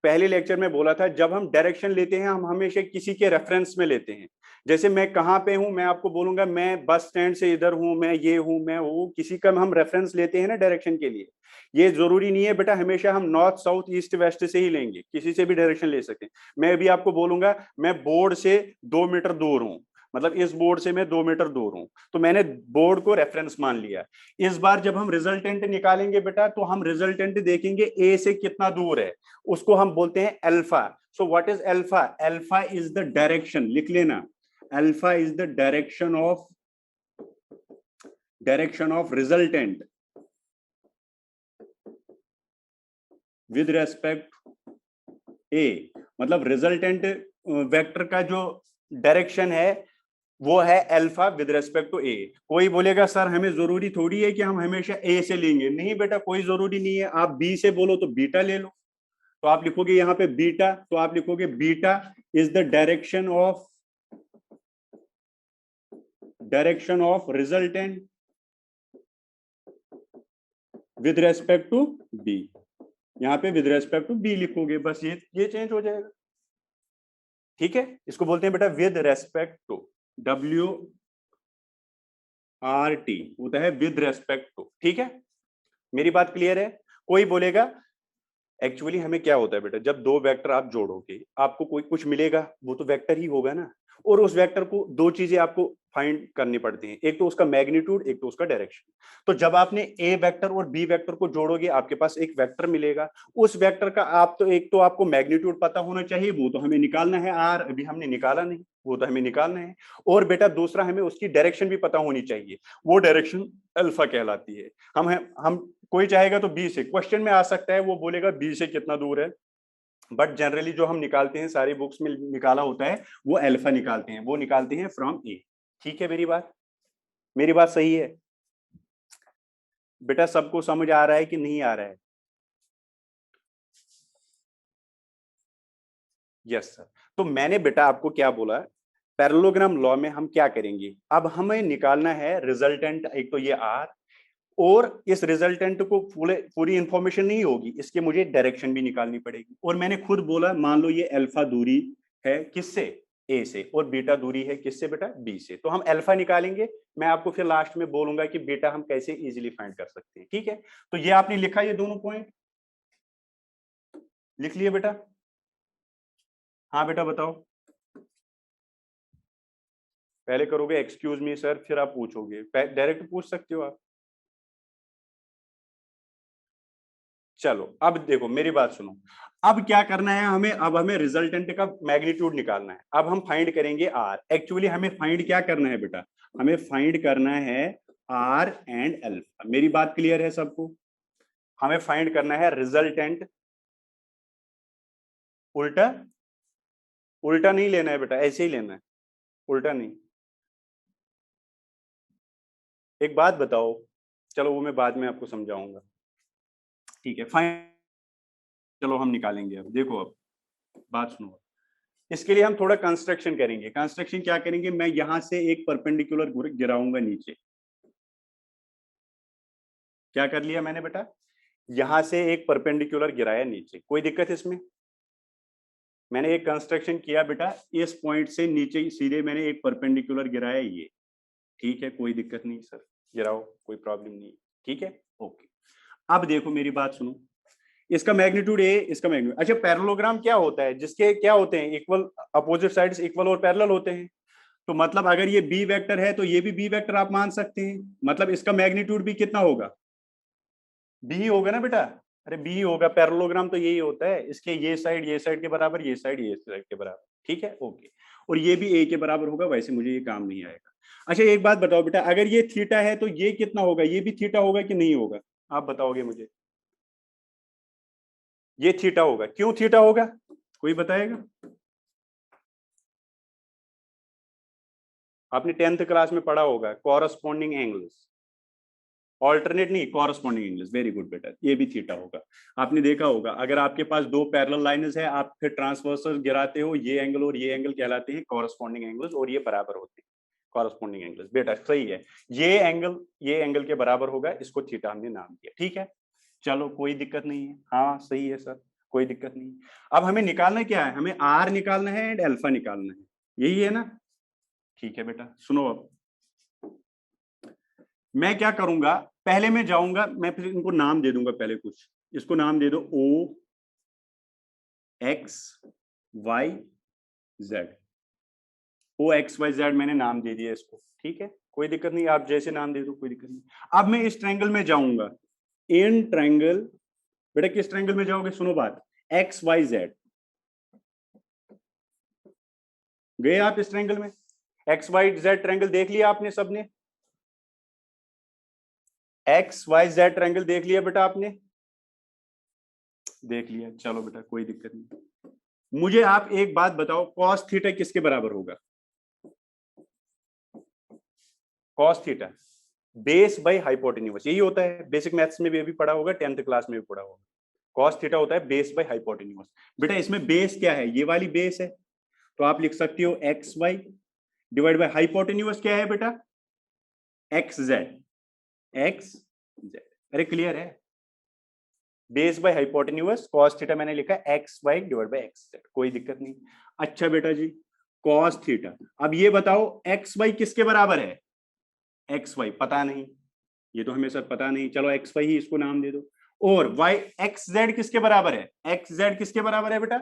पहले lecture में बोला था, जब हम direction लेते हैं हम हमेशा किसी के रेफरेंस में लेते हैं, जैसे मैं कहाँ पे हूं, मैं आपको बोलूंगा मैं बस स्टैंड से इधर हूं, मैं ये हूं, मैं वो, किसी का हम रेफरेंस लेते हैं ना डायरेक्शन के लिए। ये जरूरी नहीं है बेटा हमेशा हम नॉर्थ साउथ ईस्ट वेस्ट से ही लेंगे, किसी से भी डायरेक्शन ले सकते हैं। मैं भी आपको बोलूंगा मैं बोर्ड से 2 मीटर दूर हूं, मतलब इस बोर्ड से मैं 2 मीटर दूर हूं, तो मैंने बोर्ड को रेफरेंस मान लिया। इस बार जब हम रिजल्टेंट निकालेंगे बेटा, तो हम रिजल्टेंट देखेंगे ए से कितना दूर है, उसको हम बोलते हैं alpha. So what is alpha? Alpha is the direction, लिख लेना, alpha is the direction of resultant with respect A. मतलब रिजल्टेंट वेक्टर का जो डायरेक्शन है वो है alpha with respect to A. कोई बोलेगा सर हमें जरूरी थोड़ी है कि हम हमेशा ए से लेंगे। नहीं बेटा, कोई जरूरी नहीं है। आप बी से बोलो तो बीटा ले लो, तो आप लिखोगे यहां पे बीटा, तो आप लिखोगे beta is the direction of resultant with respect to B. यहां पे विद रेस्पेक्ट टू बी लिखोगे, बस ये चेंज हो जाएगा। ठीक है, इसको बोलते हैं बेटा with respect to, W R T होता है विद रेस्पेक्ट टू। ठीक है, मेरी बात क्लियर है? कोई बोलेगा एक्चुअली हमें क्या होता है बेटा, जब दो वेक्टर आप जोड़ोगे आपको कोई कुछ मिलेगा, वो तो वेक्टर ही होगा ना। और उस वेक्टर को दो चीजें आपको फाइंड करनी पड़ती हैं, एक तो उसका मैग्नीट्यूड, एक तो उसका डायरेक्शन। तो जब आपने ए वेक्टर और बी वेक्टर को जोड़ोगे आपके पास एक वेक्टर मिलेगा। उस वेक्टर का आप तो एक तो आपको मैग्नीट्यूड पता होना चाहिए, वो तो हमें निकालना है, आर अभी हमने निकाला नहीं, वो तो हमें निकालना है। और बेटा दूसरा हमें उसकी डायरेक्शन भी पता होनी चाहिए, वो डायरेक्शन अल्फा कहलाती है। हम कोई चाहेगा तो बी से, क्वेश्चन में आ सकता है वो बोलेगा बी से कितना दूर है, बट जनरली जो हम निकालते हैं सारी बुक्स में निकाला होता है वो अल्फा निकालते हैं, वो निकालते हैं फ्रॉम ए। ठीक है, मेरी बात सही है बेटा? सबको समझ आ रहा है कि नहीं आ रहा है? Yes sir. तो मैंने बेटा आपको क्या बोला, पैरेललोग्राम लॉ में हम क्या करेंगे, अब हमें निकालना है रिजल्टेंट, एक तो ये आर, और इस रिजल्टेंट को पूरी इंफॉर्मेशन नहीं होगी, इसके मुझे डायरेक्शन भी निकालनी पड़ेगी। और मैंने खुद बोला, मान लो ये अल्फा दूरी है किससे, ए से, और बीटा दूरी है किससे बेटा, बी से। तो हम अल्फा निकालेंगे, मैं आपको फिर लास्ट में बोलूंगा कि बीटा हम कैसे इजीली फाइंड कर सकते हैं। ठीक है, तो ये आपने लिखा, ये दोनों पॉइंट लिख लिए बेटा? हाँ बेटा बताओ। पहले करोगे एक्सक्यूज मी सर, फिर आप पूछोगे, डायरेक्ट पूछ सकते हो आप। चलो अब देखो मेरी बात सुनो, अब क्या करना है हमें, अब हमें रिजल्टेंट का मैग्नीट्यूड निकालना है। अब हम फाइंड करेंगे आर। एक्चुअली हमें फाइंड क्या करना है बेटा, हमें फाइंड करना है आर एंड अल्फा। मेरी बात क्लियर है सबको? हमें फाइंड करना है रिजल्टेंट, उल्टा उल्टा नहीं लेना है बेटा, ऐसे ही लेना है, उल्टा नहीं। एक बात बताओ, चलो वो मैं बाद में आपको समझाऊंगा। ठीक है फाइन, चलो हम निकालेंगे। अब देखो, अब बात सुनो, इसके लिए हम थोड़ा कंस्ट्रक्शन करेंगे। कंस्ट्रक्शन क्या करेंगे, मैं यहां से एक परपेंडिकुलर गिराऊंगा नीचे। क्या कर लिया मैंने बेटा, यहां से एक परपेंडिकुलर गिराया नीचे, कोई दिक्कत इसमें? मैंने एक कंस्ट्रक्शन किया बेटा, इस पॉइंट से नीचे सीधे मैंने एक परपेंडिकुलर गिराया ये। ठीक है, कोई दिक्कत नहीं सर, गिराओ, कोई प्रॉब्लम नहीं। ठीक है, ओके। अब देखो मेरी बात सुनो, इसका मैग्नीट्यूड ए, इसका मैग्नीट्यूड। अच्छा, पैरेललोग्राम क्या होता है, जिसके क्या होते हैं, इक्वल अपोजिट साइड्स इक्वल और पैरेलल होते हैं। तो मतलब अगर ये बी वेक्टर है तो ये भी बी वेक्टर आप मान सकते हैं, मतलब इसका मैग्नीट्यूड भी कितना होगा, बी ही होगा ना बेटा। अरे बी ही होगा, पैरेललोग्राम तो यही होता है, इसके ये साइड के बराबर, ये साइड के बराबर। ठीक है, ओके। और ये भी ए के बराबर होगा, वैसे मुझे ये काम नहीं आएगा। अच्छा एक बात बताओ बेटा, अगर ये थीटा है तो ये कितना होगा, ये भी थीटा होगा कि नहीं होगा, आप बताओगे मुझे? ये थीटा होगा, क्यों थीटा होगा, कोई बताएगा? आपने 10th क्लास में पढ़ा होगा, कॉरस्पॉन्डिंग एंगल्स, ऑल्टरनेट नहीं, कॉरस्पॉन्डिंग एंगल्स। वेरी गुड बेटा, ये भी थीटा होगा। आपने देखा होगा, अगर आपके पास दो पैरेलल लाइंस है, आप फिर ट्रांसवर्सल गिराते हो, ये एंगल और ये एंगल कहलाते हैं कॉरस्पॉन्डिंग एंगल्स, और ये बराबर होते हैं कॉरस्पॉन्डिंग एंगल्स। बेटा सही है, ये एंगल के बराबर होगा, इसको थीटा हमने नाम दिया। ठीक है, चलो कोई दिक्कत नहीं है, हाँ सही है सर, कोई दिक्कत नहीं। अब हमें निकालना क्या है, हमें आर निकालना है एंड अल्फा निकालना है, यही है ना? ठीक है बेटा सुनो, अब मैं क्या करूंगा, पहले मैं जाऊंगा, मैं फिर इनको नाम दे दूंगा, पहले कुछ इसको नाम दे दो, ओ एक्स वाई जेड। ओ एक्स वाई जेड मैंने नाम दे दिया इसको, ठीक है, कोई दिक्कत नहीं, आप जैसे नाम दे दो कोई दिक्कत नहीं। अब मैं इस ट्रायंगल में जाऊंगा, इन ट्रायंगल, बेटा किस ट्रायंगल में जाओगे, सुनो बात, एक्स वाई जेड, गए आप इस ट्रायंगल में, एक्स वाई जेड ट्रायंगल देख लिया आपने सबने, एक्स वाई जेड ट्रायंगल देख लिया बेटा आपने, देख लिया, चलो बेटा कोई दिक्कत नहीं। मुझे आप एक बात बताओ, कॉस थीटा किसके बराबर होगा, cos theta base by hypotenuse, यही होता है, बेसिक मैथ्स में भी अभी पढ़ा होगा, 10th क्लास में भी पढ़ा होगा, कॉस थीटा होता है बेस बाई हाइपोटेन्यूज। बेटा इसमें बेस क्या है, ये वाली बेस है, तो आप लिख सकते हो X Y divide by hypotenuse क्या है बेटा, एक्स जेड, एक्स जेड, अरे क्लियर है, base by hypotenuse cos theta मैंने लिखा X Y divide by X Z, कोई दिक्कत नहीं। अच्छा बेटा जी, कॉस थीटा, अब ये बताओ एक्स वाई किसके बराबर है, एक्स वाई पता नहीं, ये तो हमें सर पता नहीं, चलो एक्स वाई ही इसको नाम दे दो, और वाई एक्स जेड किसके बराबर है, एक्स जेड किसके बराबर है बेटा,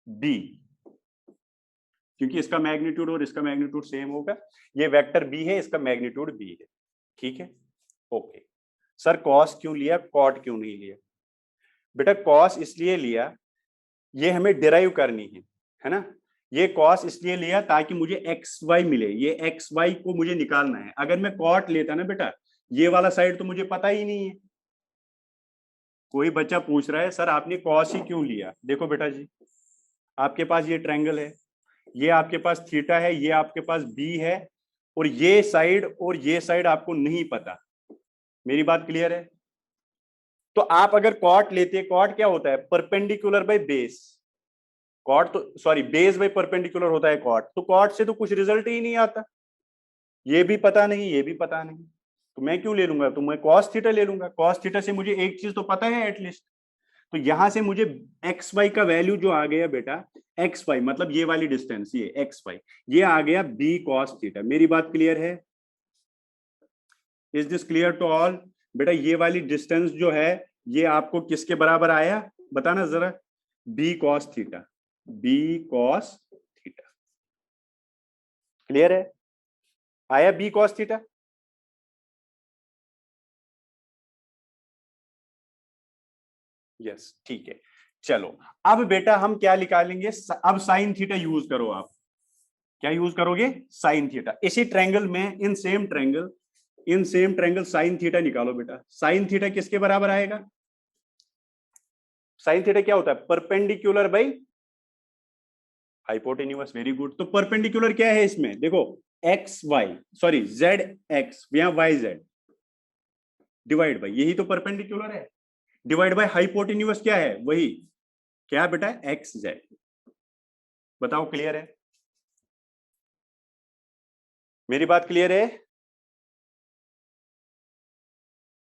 बी, क्योंकि इसका मैग्नीट्यूड और इसका मैग्नीट्यूड सेम होगा, ये वेक्टर बी है, इसका मैग्नीट्यूड बी है, ठीक है, ओके। सर कॉस क्यों लिया, कॉट क्यों नहीं लिया, बेटा कॉस इसलिए लिया, ये हमें डिराइव करनी है ना, ये कॉस इसलिए लिया ताकि मुझे एक्स वाई मिले, ये एक्स वाई को मुझे निकालना है, अगर मैं कॉट लेता ना बेटा, ये वाला साइड तो मुझे पता ही नहीं है। कोई बच्चा पूछ रहा है सर आपने कॉस ही क्यों लिया, देखो बेटा जी, आपके पास ये ट्रायंगल है, ये आपके पास थीटा है, ये आपके पास बी है, और ये साइड आपको नहीं पता, मेरी बात क्लियर है, तो आप अगर कॉट लेते, कॉट क्या होता है, परपेंडिकुलर बाय बेस, कॉट तो सॉरी बेस बाय परपेंडिकुलर होता है कॉट, तो कॉट से तो कुछ रिजल्ट ही नहीं आता, ये भी पता नहीं ये भी पता नहीं, तो मैं क्यों ले लूंगा, तो मैं कॉस थीटा ले लूंगा, कॉस थीटा से मुझे एक चीज तो पता है एटलीस्ट, तो यहां से मुझे एक्स वाई का वैल्यू जो आ गया बेटा, एक्स वाई मतलब ये वाली डिस्टेंस, ये एक्स वाई, ये आ गया बी कॉस थीटा, मेरी बात क्लियर है, is this clear to all, बेटा ये वाली डिस्टेंस जो है ये आपको किसके बराबर आया, बताना जरा, B cos theta, B cos theta, clear है, आया बी कॉस थीटा, यस ठीक है, चलो अब बेटा हम क्या निकालेंगे, अब साइन थीटा यूज करो आप, क्या यूज करोगे, साइन थीटा, इसी ट्रायंगल में, in same triangle sine theta निकालो बेटा, साइन थीटा किसके बराबर आएगा, साइन थीटा क्या होता है, perpendicular by hypotenuse, very good, तो परपेंडिकुलर क्या है इसमें, देखो X Y sorry Z X, यहां वाई जेड डिवाइड बाई, यही तो परपेंडिकुलर है, डिवाइड बाय हाइपोटेन्यूज क्या है, वही क्या बेटा, एक्स जेड, बताओ क्लियर है, मेरी बात क्लियर है,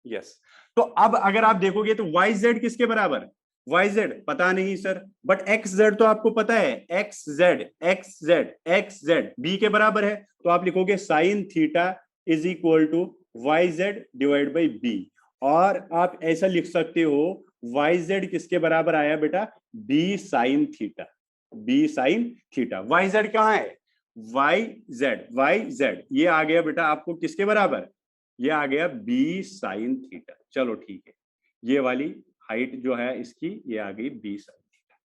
यस, तो अब अगर आप देखोगे तो वाई जेड किसके बराबर, वाई जेड पता नहीं सर, बट एक्स जेड तो आपको पता है, X Z X Z X Z B के बराबर है, तो आप लिखोगे sine theta is equal to Y Z divide by B, और आप ऐसा लिख सकते हो, वाई जेड किसके बराबर आया बेटा, B sine theta, B sine theta, Y Z कहाँ है, वाई जेड ये आ गया बेटा आपको किसके बराबर, ये आ गया बी साइन थीटा, चलो ठीक है, ये वाली हाइट जो है इसकी ये आ गई बी साइन थीटा,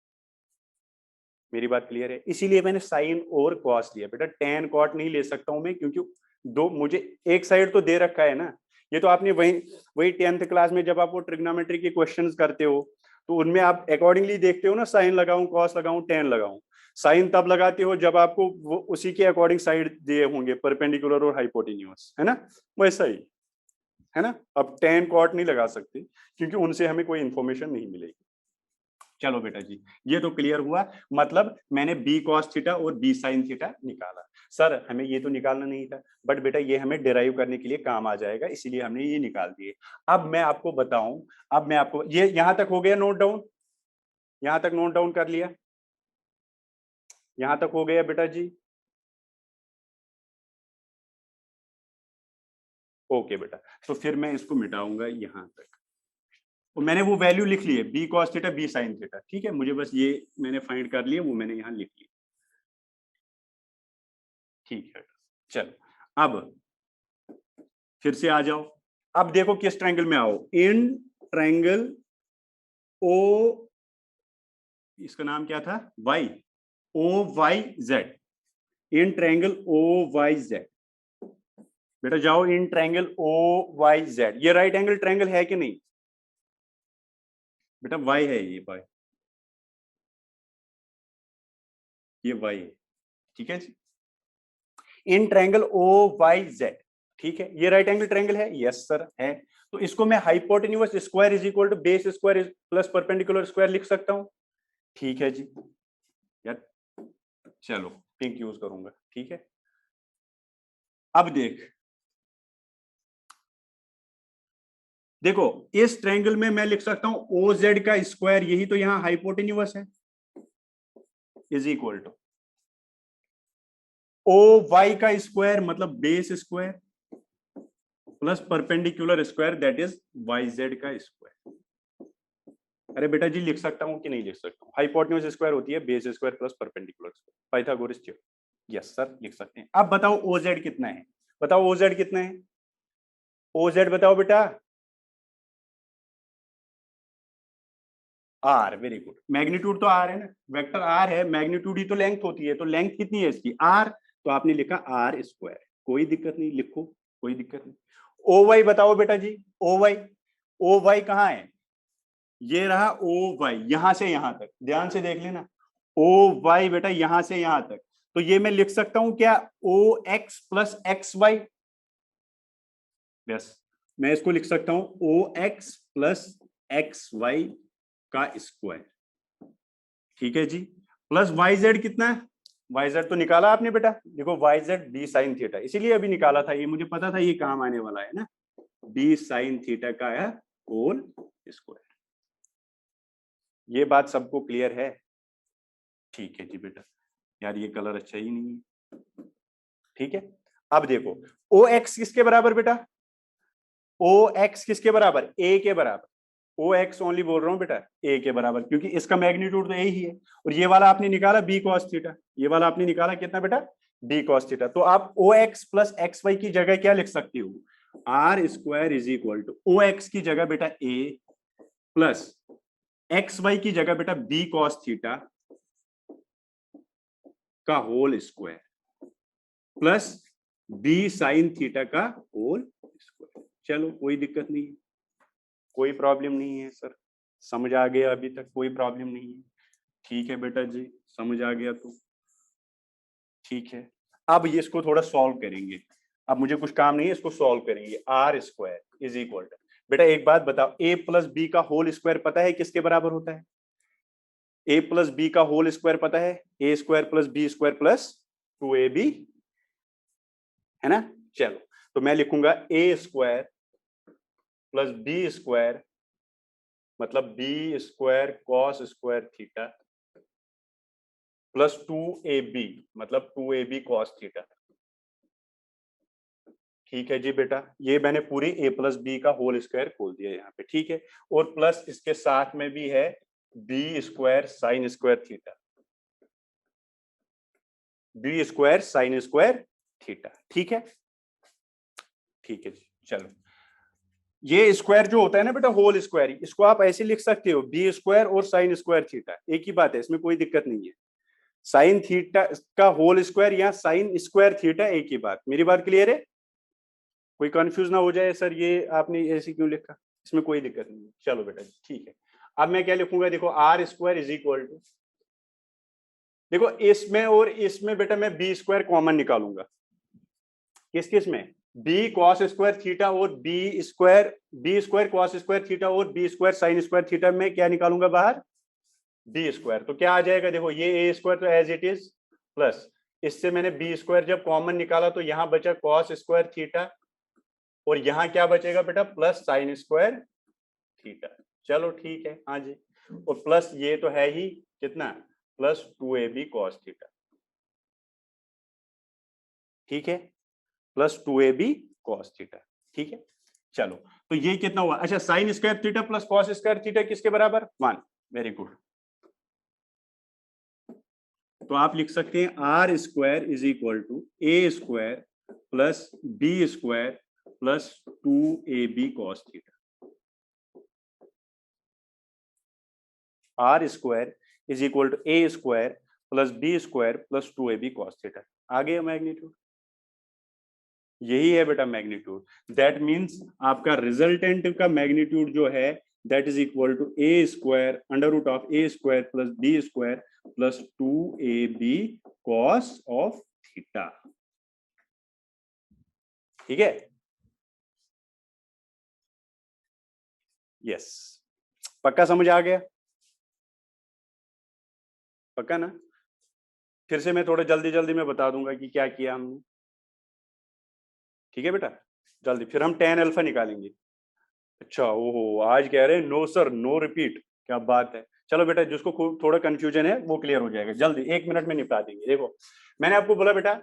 मेरी बात क्लियर है, इसीलिए मैंने साइन और कॉस लिया बेटा, टेन कॉट नहीं ले सकता हूं मैं, क्योंकि दो मुझे एक साइड तो दे रखा है ना, ये तो आपने वही वही 10th क्लास में जब आप वो ट्रिग्नोमेट्री के क्वेश्चंस करते हो तो उनमें आप अकॉर्डिंगली देखते हो ना, साइन लगाऊं कॉस लगाऊं टेन लगाऊं, साइन तब लगाते हो जब आपको वो उसी के अकॉर्डिंग साइड दिए होंगे, परपेंडिकुलर और हाइपोटेन्यूज, है ना, वैसा ही है ना, अब टेन कॉट नहीं लगा सकते क्योंकि उनसे हमें कोई इंफॉर्मेशन नहीं मिलेगी, चलो बेटा जी ये तो क्लियर हुआ, मतलब मैंने बी कॉस थीटा और बी साइन थीटा निकाला, सर हमें ये तो निकालना नहीं था, बट बेटा ये हमें डिराइव करने के लिए काम आ जाएगा, इसीलिए हमने ये निकाल दिए। अब मैं आपको बताऊं, अब मैं आपको ये यहां तक हो गया नोट डाउन, यहां तक नोट डाउन कर लिया, यहां तक हो गया बेटा जी, ओके बेटा, तो फिर मैं इसको मिटाऊंगा यहां तक, तो मैंने वो वैल्यू लिख ली है, B cos theta B sine theta, ठीक है, मुझे बस ये मैंने फाइंड कर लिया, वो मैंने यहाँ लिख लिया, ठीक है, चलो अब फिर से आ जाओ। अब देखो किस ट्रायंगल में आओ, इन ट्रायंगल ओ, इसका नाम क्या था, Y, O Y Z, in triangle O Y Z. बेटा जाओ in triangle O Y Z, ये राइट एंगल ट्रायंगल है कि नहीं बेटा, वाई है ये, वाई, ये वाई है, ठीक है जी। In triangle O Y Z, ठीक है, ये राइट एंगल ट्रायंगल है, यस सर है। तो इसको मैं hypotenuse square is equal to base square plus perpendicular square लिख सकता हूं, ठीक है जी। यार चलो पिंक यूज करूंगा, ठीक है। अब देखो इस ट्रायंगल में मैं लिख सकता हूं ओ जेड का स्क्वायर, यही तो यहां हाइपोटेन्यूज है, is equal to O Y का स्क्वायर मतलब base square plus perpendicular square that is Y Z का स्क्वायर। अरे बेटा जी लिख सकता हूं कि नहीं लिख सकता हूं, हाइपोटेन्यूज स्क्वायर होती है base square plus perpendicular square, Pythagoras theorem, yes sir लिख सकते हैं। अब बताओ ओ जेड कितना है, बताओ ओ जेड कितना है, ओ जेड बताओ बेटा, आर, वेरी गुड, मैग्नीट्यूड तो आर है ना, वेक्टर आर है, मैग्नीट्यूड ही तो लेंथ होती है, तो लेंथ कितनी है इसकी, आर, तो आपने लिखा आर स्क्वायर, कोई दिक्कत नहीं, लिखो कोई दिक्कत नहीं। ओ वाई बताओ बेटा जी, ओ वाई, ओ वाई कहाँ है, ये रहा ओ वाई, यहां से यहां तक, ध्यान से देख लेना, ओ वाई बेटा यहां से यहां तक, तो ये मैं लिख सकता हूं क्या, O X plus X Y, yes, मैं इसको लिख सकता हूं O X plus X Y का स्क्वायर, ठीक है जी, प्लस वाई जेड कितना है, वाई जेड तो निकाला आपने बेटा, देखो Y Z B sine theta, इसीलिए अभी निकाला था, ये मुझे पता था ये काम आने वाला है ना, बी साइन थीटा का है होल स्क्वायर। ये बात सबको क्लियर है, ठीक है जी बेटा, यार ये कलर अच्छा ही नहीं है, ठीक है। अब देखो ओ एक्स किसके बराबर बेटा, ओ एक्स किसके बराबर, ए के बराबर, ओ एक्स ओनली बोल रहा हूं बेटा, ए के बराबर, क्योंकि इसका मैग्नीट्यूड तो यही है, और ये वाला आपने निकाला बी कॉस थीटा, ये वाला आपने निकाला कितना बेटा, बी कॉस थीटा, तो आप O X plus X Y की जगह क्या लिख सकते हो, R square is equal to O X की जगह बेटा ए प्लस एक्स वाई की जगह बेटा बी कॉस थीटा का whole square plus B sine theta का होल स्क्वायर। चलो कोई दिक्कत नहीं है, कोई प्रॉब्लम नहीं है सर, समझ आ गया, अभी तक कोई प्रॉब्लम नहीं है, ठीक है बेटा जी, समझ आ गया तो ठीक है। अब ये इसको थोड़ा सॉल्व करेंगे, अब मुझे कुछ काम नहीं है, इसको सॉल्व करेंगे, R square is equal to, बेटा एक बात बताओ, ए प्लस बी का होल स्क्वायर पता है किसके बराबर होता है, ए प्लस बी का होल स्क्वायर पता है, A square plus B square plus 2ab, है ना। चलो तो मैं लिखूंगा A square plus B square मतलब B square cos square theta plus 2ab मतलब 2ab कॉस थीटा, ठीक है जी बेटा, ये मैंने पूरी ए प्लस बी का होल स्क्वायर खोल दिया यहाँ पे, ठीक है, और प्लस इसके साथ में भी है B square sine square theta, B square sine square theta, ठीक है, ठीक है जी। चलो ये स्क्वायर जो होता है ना बेटा होल स्क्वायर, इसको आप ऐसे लिख सकते हो बी स्क्वायर और साइन स्क्वायर थीटा, एक ही बात है, इसमें कोई दिक्कत नहीं है, साइन थीटा का होल स्क्वायर या साइन स्क्वायर थीटा एक ही बात, मेरी बात क्लियर है, कोई कंफ्यूज ना हो जाए सर ये आपने ऐसे क्यों लिखा, इसमें कोई दिक्कत नहीं है। चलो बेटा ठीक है, अब मैं क्या लिखूंगा, देखो R square is equal to, देखो इसमें और इसमें बेटा मैं बी स्क्वायर कॉमन निकालूंगा, किस किस में, बी कॉस स्क्वायर थीटा और B square cos square theta और B square sine square theta में क्या निकालूंगा बाहर, बी स्क्वायर, तो क्या आ जाएगा, देखो ये ए स्क्वायर तो एज इट इज प्लस, इससे मैंने बी स्क्वायर जब कॉमन निकाला तो यहां बचा कॉस स्क्वायर थीटा और यहां क्या बचेगा बेटा प्लस साइन स्क्वायर थीटा, चलो ठीक है, हाँ जी, और प्लस ये तो है ही कितना, प्लस 2ab कॉस थीटा, ठीक है, प्लस 2ab कॉस थीटा, ठीक है। चलो तो ये कितना हुआ, अच्छा sign square theta plus cos square theta किसके बराबर, 1, वेरी गुड, तो आप लिख सकते हैं R square is equal to A square plus B square plus 2ab cos theta. R square is equal to A square plus B square plus 2ab cos theta. आ गया magnitude, यही है बेटा मैग्नीट्यूड। दैट मीन्स आपका resultant का magnitude जो है that is equal to A square under root of A square plus B square plus 2ab cos of theta. ठीक है, यस, पक्का समझ आ गया? पक्का ना? फिर से मैं थोड़ा जल्दी जल्दी में बता दूंगा कि क्या किया हमने। ठीक है बेटा, जल्दी, फिर हम tan अल्फा निकालेंगे। अच्छा, ओहो, आज कह रहे हैं नो सर नो रिपीट, क्या बात है। चलो बेटा, जिसको थोड़ा कंफ्यूजन है वो क्लियर हो जाएगा, जल्दी 1 मिनट में निपटा देंगे। देखो, मैंने आपको बोला बेटा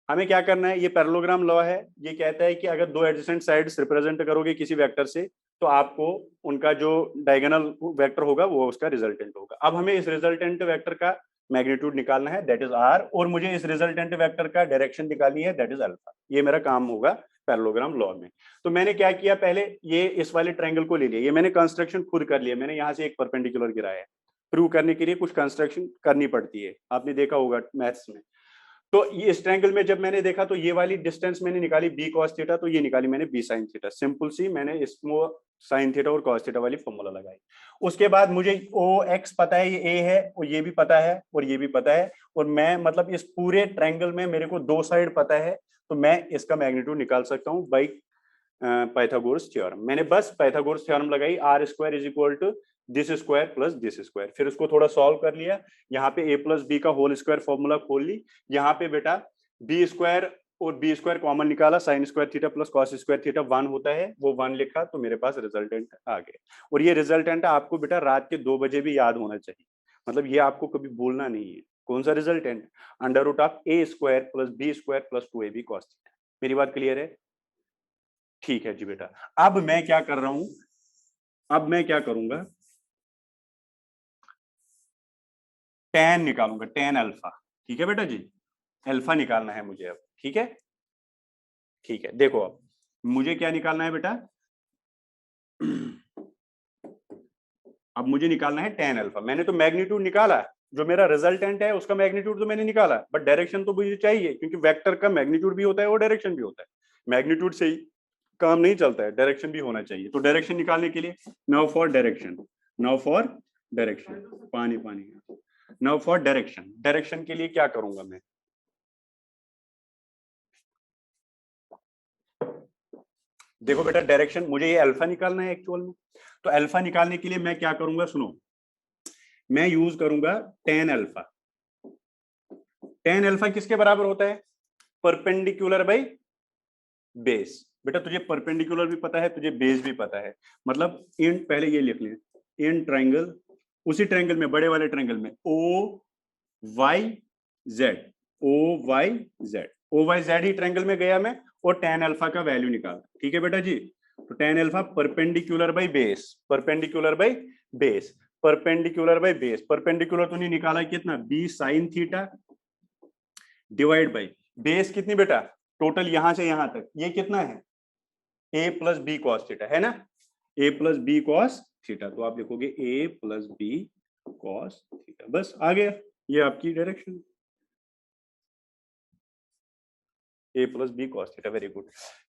हमें क्या करना है, ये पैरेललोग्राम लॉ है, ये कहता है कि अगर दो एडजेसेंट साइड्स रिप्रेजेंट करोगे किसी वेक्टर से तो आपको उनका जो डायगोनल वेक्टर होगा वो उसका रिजल्टेंट होगा। अब हमें इस रिजल्टेंट वेक्टर का मैग्नीट्यूड निकालना है दैट इज आर, और मुझे इस रिजल्टेंट वेक्टर का डायरेक्शन निकालनी है दैट इज अल्फा। ये मेरा काम होगा पैरेललोग्राम लॉ में। तो मैंने क्या किया, पहले ये इस वाले ट्रायंगल को ले लिया, ये मैंने कंस्ट्रक्शन खुद कर लिया, मैंने यहाँ से एक परपेंडिकुलर गिराया है। प्रूव करने के लिए कुछ कंस्ट्रक्शन करनी पड़ती है, आपने देखा होगा मैथ्स में। तो ये इस ट्रायंगल में जब मैंने देखा तो ये वाली डिस्टेंस मैंने निकाली b cos थीटा, तो ये निकाली मैंने b sin थीटा। सिंपल सी मैंने इसको sin थीटा और cos थीटा वाली फॉर्मूला लगाई। उसके बाद मुझे OX पता है, ये A है, और ये भी पता है और ये भी पता है, और मैं मतलब इस पूरे ट्रायंगल में मेरे को दो साइड पता है, तो मैं इसका मैग्नीट्यूड निकाल सकता हूँ बाई पाइथागोरस थ्योरम। मैंने बस पाइथागोरस थ्योरम लगाई, R square is equal to this square plus this square. फिर उसको थोड़ा सॉल्व कर लिया, यहाँ पे a प्लस बी का होल स्क्वायर फॉर्मूला खोल ली, यहाँ पे बेटा बी स्क्वायर और बी स्क्वायर कॉमन निकाला, sine square theta plus cos square theta 1 होता है, वो 1 लिखा, तो मेरे पास रिजल्टेंट आ गया। और ये रिजल्टेंट आपको बेटा रात के 2 बजे भी याद होना चाहिए, मतलब ये आपको कभी भूलना नहीं है। कौन सा resultant? Under root of A square plus B square plus 2ab cos theta. मेरी बात क्लियर है? ठीक है जी बेटा। अब मैं क्या कर रहा हूं, अब मैं क्या करूंगा, tan निकालूंगा, tan अल्फा। ठीक है बेटा जी, अल्फा निकालना है मुझे अब। ठीक है, ठीक है, देखो अब मुझे क्या निकालना है बेटा, अब मुझे निकालना है tan अल्फा। मैंने तो मैग्नीट्यूड निकाला, जो मेरा रिजल्टेंट है उसका मैग्नीट्यूड तो मैंने निकाला, बट डायरेक्शन तो मुझे चाहिए, क्योंकि वेक्टर का मैग्नीट्यूड भी होता है और डायरेक्शन भी होता है। मैग्नीट्यूड से ही काम नहीं चलता है, डायरेक्शन भी होना चाहिए। तो डायरेक्शन निकालने के लिए now for direction, now for direction, पानी पानी, नाउ फॉर डायरेक्शन, डायरेक्शन के लिए क्या करूंगा मैं, देखो बेटा डायरेक्शन मुझे ये अल्फा निकालना है एक्चुअल में। तो अल्फा निकालने के लिए मैं क्या करूंगा, सुनो, मैं यूज करूंगा tan अल्फा। tan अल्फा किसके बराबर होता है? Perpendicular by base. बेटा तुझे परपेंडिकुलर भी पता है, तुझे बेस भी पता है, मतलब इन, पहले ये लिख लें, इन ट्रायंगल, उसी ट्रायंगल में, बड़े वाले ट्रायंगल में O Y Z, O Y Z, O Y Z ही ट्रायंगल में गया मैं, और tan अल्फा का वैल्यू निकाला। ठीक है बेटा जी, तो tan alpha perpendicular by base, perpendicular by base, perpendicular by base, perpendicular तो नहीं निकाला, कितना, b sin theta divide by base कितनी बेटा, टोटल यहां से यहां तक ये कितना है, a plus B cos theta, है ना, a plus B cos theta. तो आप लिखोगे a plus B cos theta, बस आ गया, ये आपकी direction, a plus B cos theta, very good.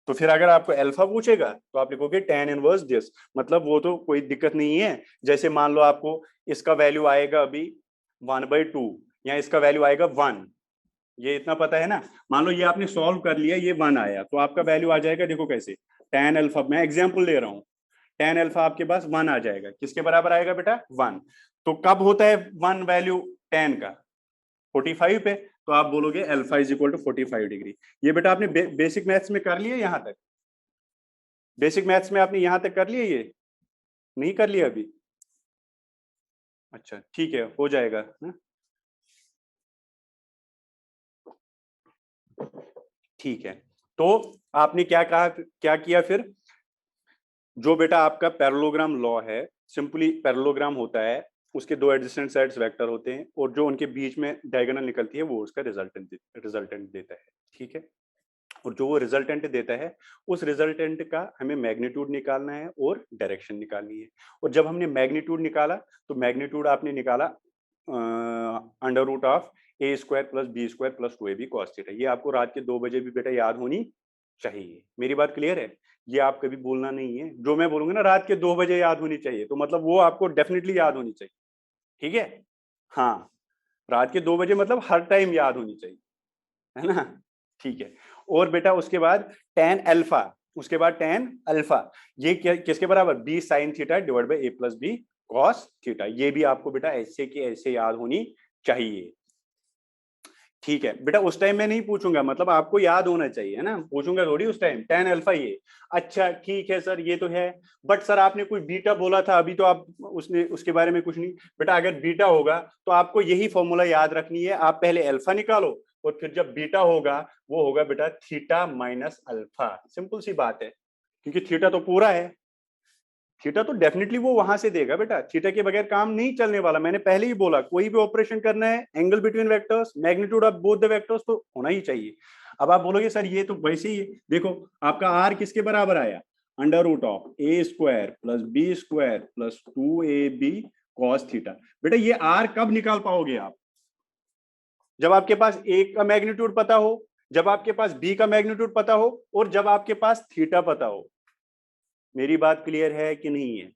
तो फिर अगर आपको अल्फा पूछेगा तो आप लिखोगे tan इनवर्स दिस, मतलब वो तो कोई दिक्कत नहीं है। जैसे मान लो आपको इसका वैल्यू आएगा अभी 1/2, या इसका वैल्यू आएगा 1, ये इतना पता है ना। मान लो ये आपने सॉल्व कर लिया, ये 1 आया, तो आपका वैल्यू आ जाएगा, देखो कैसे, tan अल्फा, मैं एग्जांपल ले रहा हूँ, tan अल्फा आपके पास 1 आ जाएगा, किसके बराबर आएगा बेटा, 1। तो कब होता है 1 वैल्यू tan का, 45 पे, तो आप बोलोगे alpha is equal to 45 degree. ये बेटा आपने बेसिक मैथ्स में कर लिया, यहां तक बेसिक मैथ्स में आपने यहां तक कर लिया, ये नहीं कर लिया अभी? अच्छा ठीक है, हो जाएगा ना, ठीक है। तो आपने क्या कहा, क्या किया फिर, जो बेटा आपका पैरेललोग्राम लॉ है, सिंपली पैरेललोग्राम होता है उसके दो एडजेसेंट साइड्स वेक्टर होते हैं और जो उनके बीच में डायगोनल निकलती है वो उसका रिजल्टेंट देता है, ठीक है। और जो वो रिजल्टेंट देता है उस रिजल्टेंट का हमें मैग्नीट्यूड निकालना है और डायरेक्शन निकालनी है। और जब हमने मैग्नीट्यूड निकाला तो मैग्नीट्यूड आपने निकाला under root of A square plus B square plus 2ab cos theta. ये आपको रात के 2 बजे भी बेटा याद होनी चाहिए। मेरी बात क्लियर है? ये आप कभी बोलना नहीं है, जो मैं बोलूंगा ना रात के 2 बजे याद होनी चाहिए तो मतलब वो आपको डेफिनेटली याद होनी चाहिए, ठीक है। हाँ, रात के 2 बजे मतलब हर टाइम याद होनी चाहिए, है ना, ठीक है। और बेटा उसके बाद tan अल्फा, उसके बाद tan अल्फा, ये किसके बराबर, b sin theta divide by a plus B cos theta. ये भी आपको बेटा ऐसे की ऐसे याद होनी चाहिए, ठीक है बेटा। उस टाइम मैं नहीं पूछूंगा, मतलब आपको याद होना चाहिए, है ना, पूछूंगा थोड़ी उस टाइम tan अल्फा ये। अच्छा ठीक है सर, ये तो है, बट सर आपने कोई बीटा बोला था अभी, तो आप उसने उसके बारे में कुछ नहीं। बेटा अगर बीटा होगा तो आपको यही फॉर्मूला याद रखनी है, आप पहले अल्फा निकालो और फिर जब बीटा होगा वो होगा बेटा थीटा माइनस अल्फा। सिंपल सी बात है, क्योंकि थीटा तो पूरा है, थीटा तो डेफिनेटली वो वहां से देगा बेटा, थीटा के बगैर काम नहीं चलने वाला। मैंने पहले ही बोला कोई भी ऑपरेशन करना है, angle between vectors, magnitude of both the vectors तो होना ही चाहिए। अब आप बोलोगे सर ये तो वैसे ही है, देखो आपका आर किसके बराबर आया, under root of A square plus B square plus 2ab cos theta. बेटा ये आर कब निकाल पाओगे आप, जब आपके पास ए का मैग्नीट्यूड पता हो, जब आपके पास बी का मैग्नीट्यूड पता हो और जब आपके पास थीटा पता हो। मेरी बात क्लियर है कि नहीं है?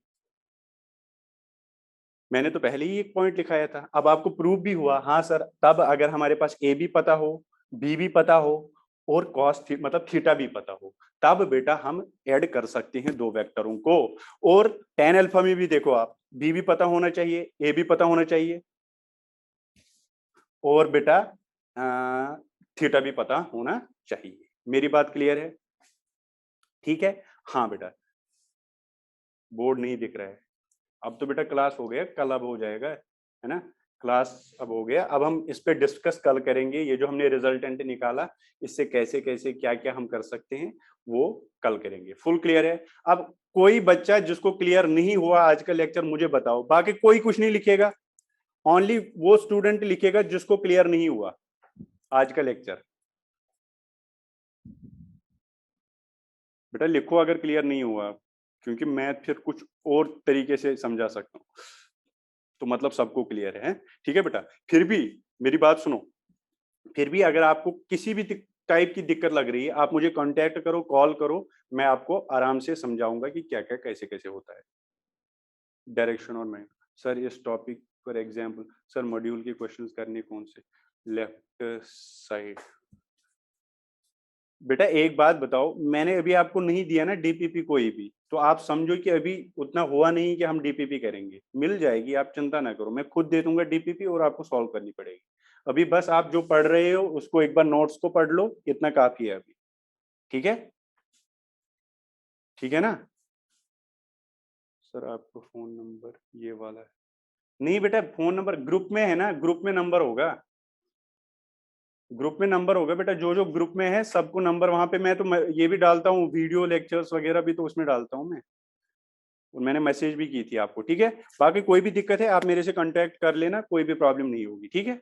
मैंने तो पहले ही एक पॉइंट लिखाया था, अब आपको प्रूफ भी हुआ। हाँ सर, तब अगर हमारे पास ए भी पता हो, बी भी पता हो और मतलब थीटा भी पता हो, तब बेटा हम ऐड कर सकते हैं दो वेक्टरों को। और tan अल्फा में भी देखो आप, बी भी पता होना चाहिए, ए भी पता होना चाहिए और बेटा थीटा भी पता होना चाहिए। मेरी बात क्लियर है? ठीक है। हाँ बेटा, बोर्ड नहीं दिख रहा है। अब तो बेटा क्लास हो गया, कल अब हो जाएगा, है ना, क्लास अब हो गया। अब हम इस पे डिस्कस कल करेंगे, ये जो हमने रिजल्टेंट निकाला इससे कैसे कैसे क्या क्या हम कर सकते हैं वो कल करेंगे। फुल क्लियर है? अब कोई बच्चा जिसको क्लियर नहीं हुआ आज का लेक्चर मुझे बताओ, बाकी कोई कुछ नहीं लिखेगा, ओनली वो स्टूडेंट लिखेगा जिसको क्लियर नहीं हुआ आज का लेक्चर। बेटा लिखो अगर क्लियर नहीं हुआ, क्योंकि मैं फिर कुछ और तरीके से समझा सकता हूँ, तो मतलब सबको क्लियर है, ठीक है बेटा। फिर भी मेरी बात सुनो, फिर भी अगर आपको किसी भी टाइप की दिक्कत लग रही है आप मुझे कांटेक्ट करो, कॉल करो, मैं आपको आराम से समझाऊंगा कि क्या क्या कैसे कैसे होता है। डायरेक्शन और मैं सर इस topic for example, sir module के क्वेश्चंस करने कौन से, लेफ्ट साइड। बेटा एक बात बताओ, मैंने अभी आपको नहीं दिया ना डीपीपी कोई भी, तो आप समझो कि अभी उतना हुआ नहीं कि हम डीपीपी करेंगे, मिल जाएगी, आप चिंता ना करो, मैं खुद दे दूंगा डीपीपी और आपको सॉल्व करनी पड़ेगी। अभी बस आप जो पढ़ रहे हो उसको एक बार नोट्स को पढ़ लो, इतना काफी है अभी, ठीक है, ठीक है ना। सर आपका फोन नंबर ये वाला है? नहीं बेटा, फोन नंबर ग्रुप में है ना, ग्रुप में नंबर होगा, ग्रुप में नंबर होगा बेटा, जो जो ग्रुप में है सबको नंबर वहां पे, मैं तो ये भी डालता हूँ, वीडियो लेक्चर्स वगैरह भी तो उसमें डालता हूँ मैं, और मैंने मैसेज भी की थी आपको, ठीक है। बाकी कोई भी दिक्कत है आप मेरे से कांटेक्ट कर लेना, कोई भी प्रॉब्लम नहीं होगी, ठीक है।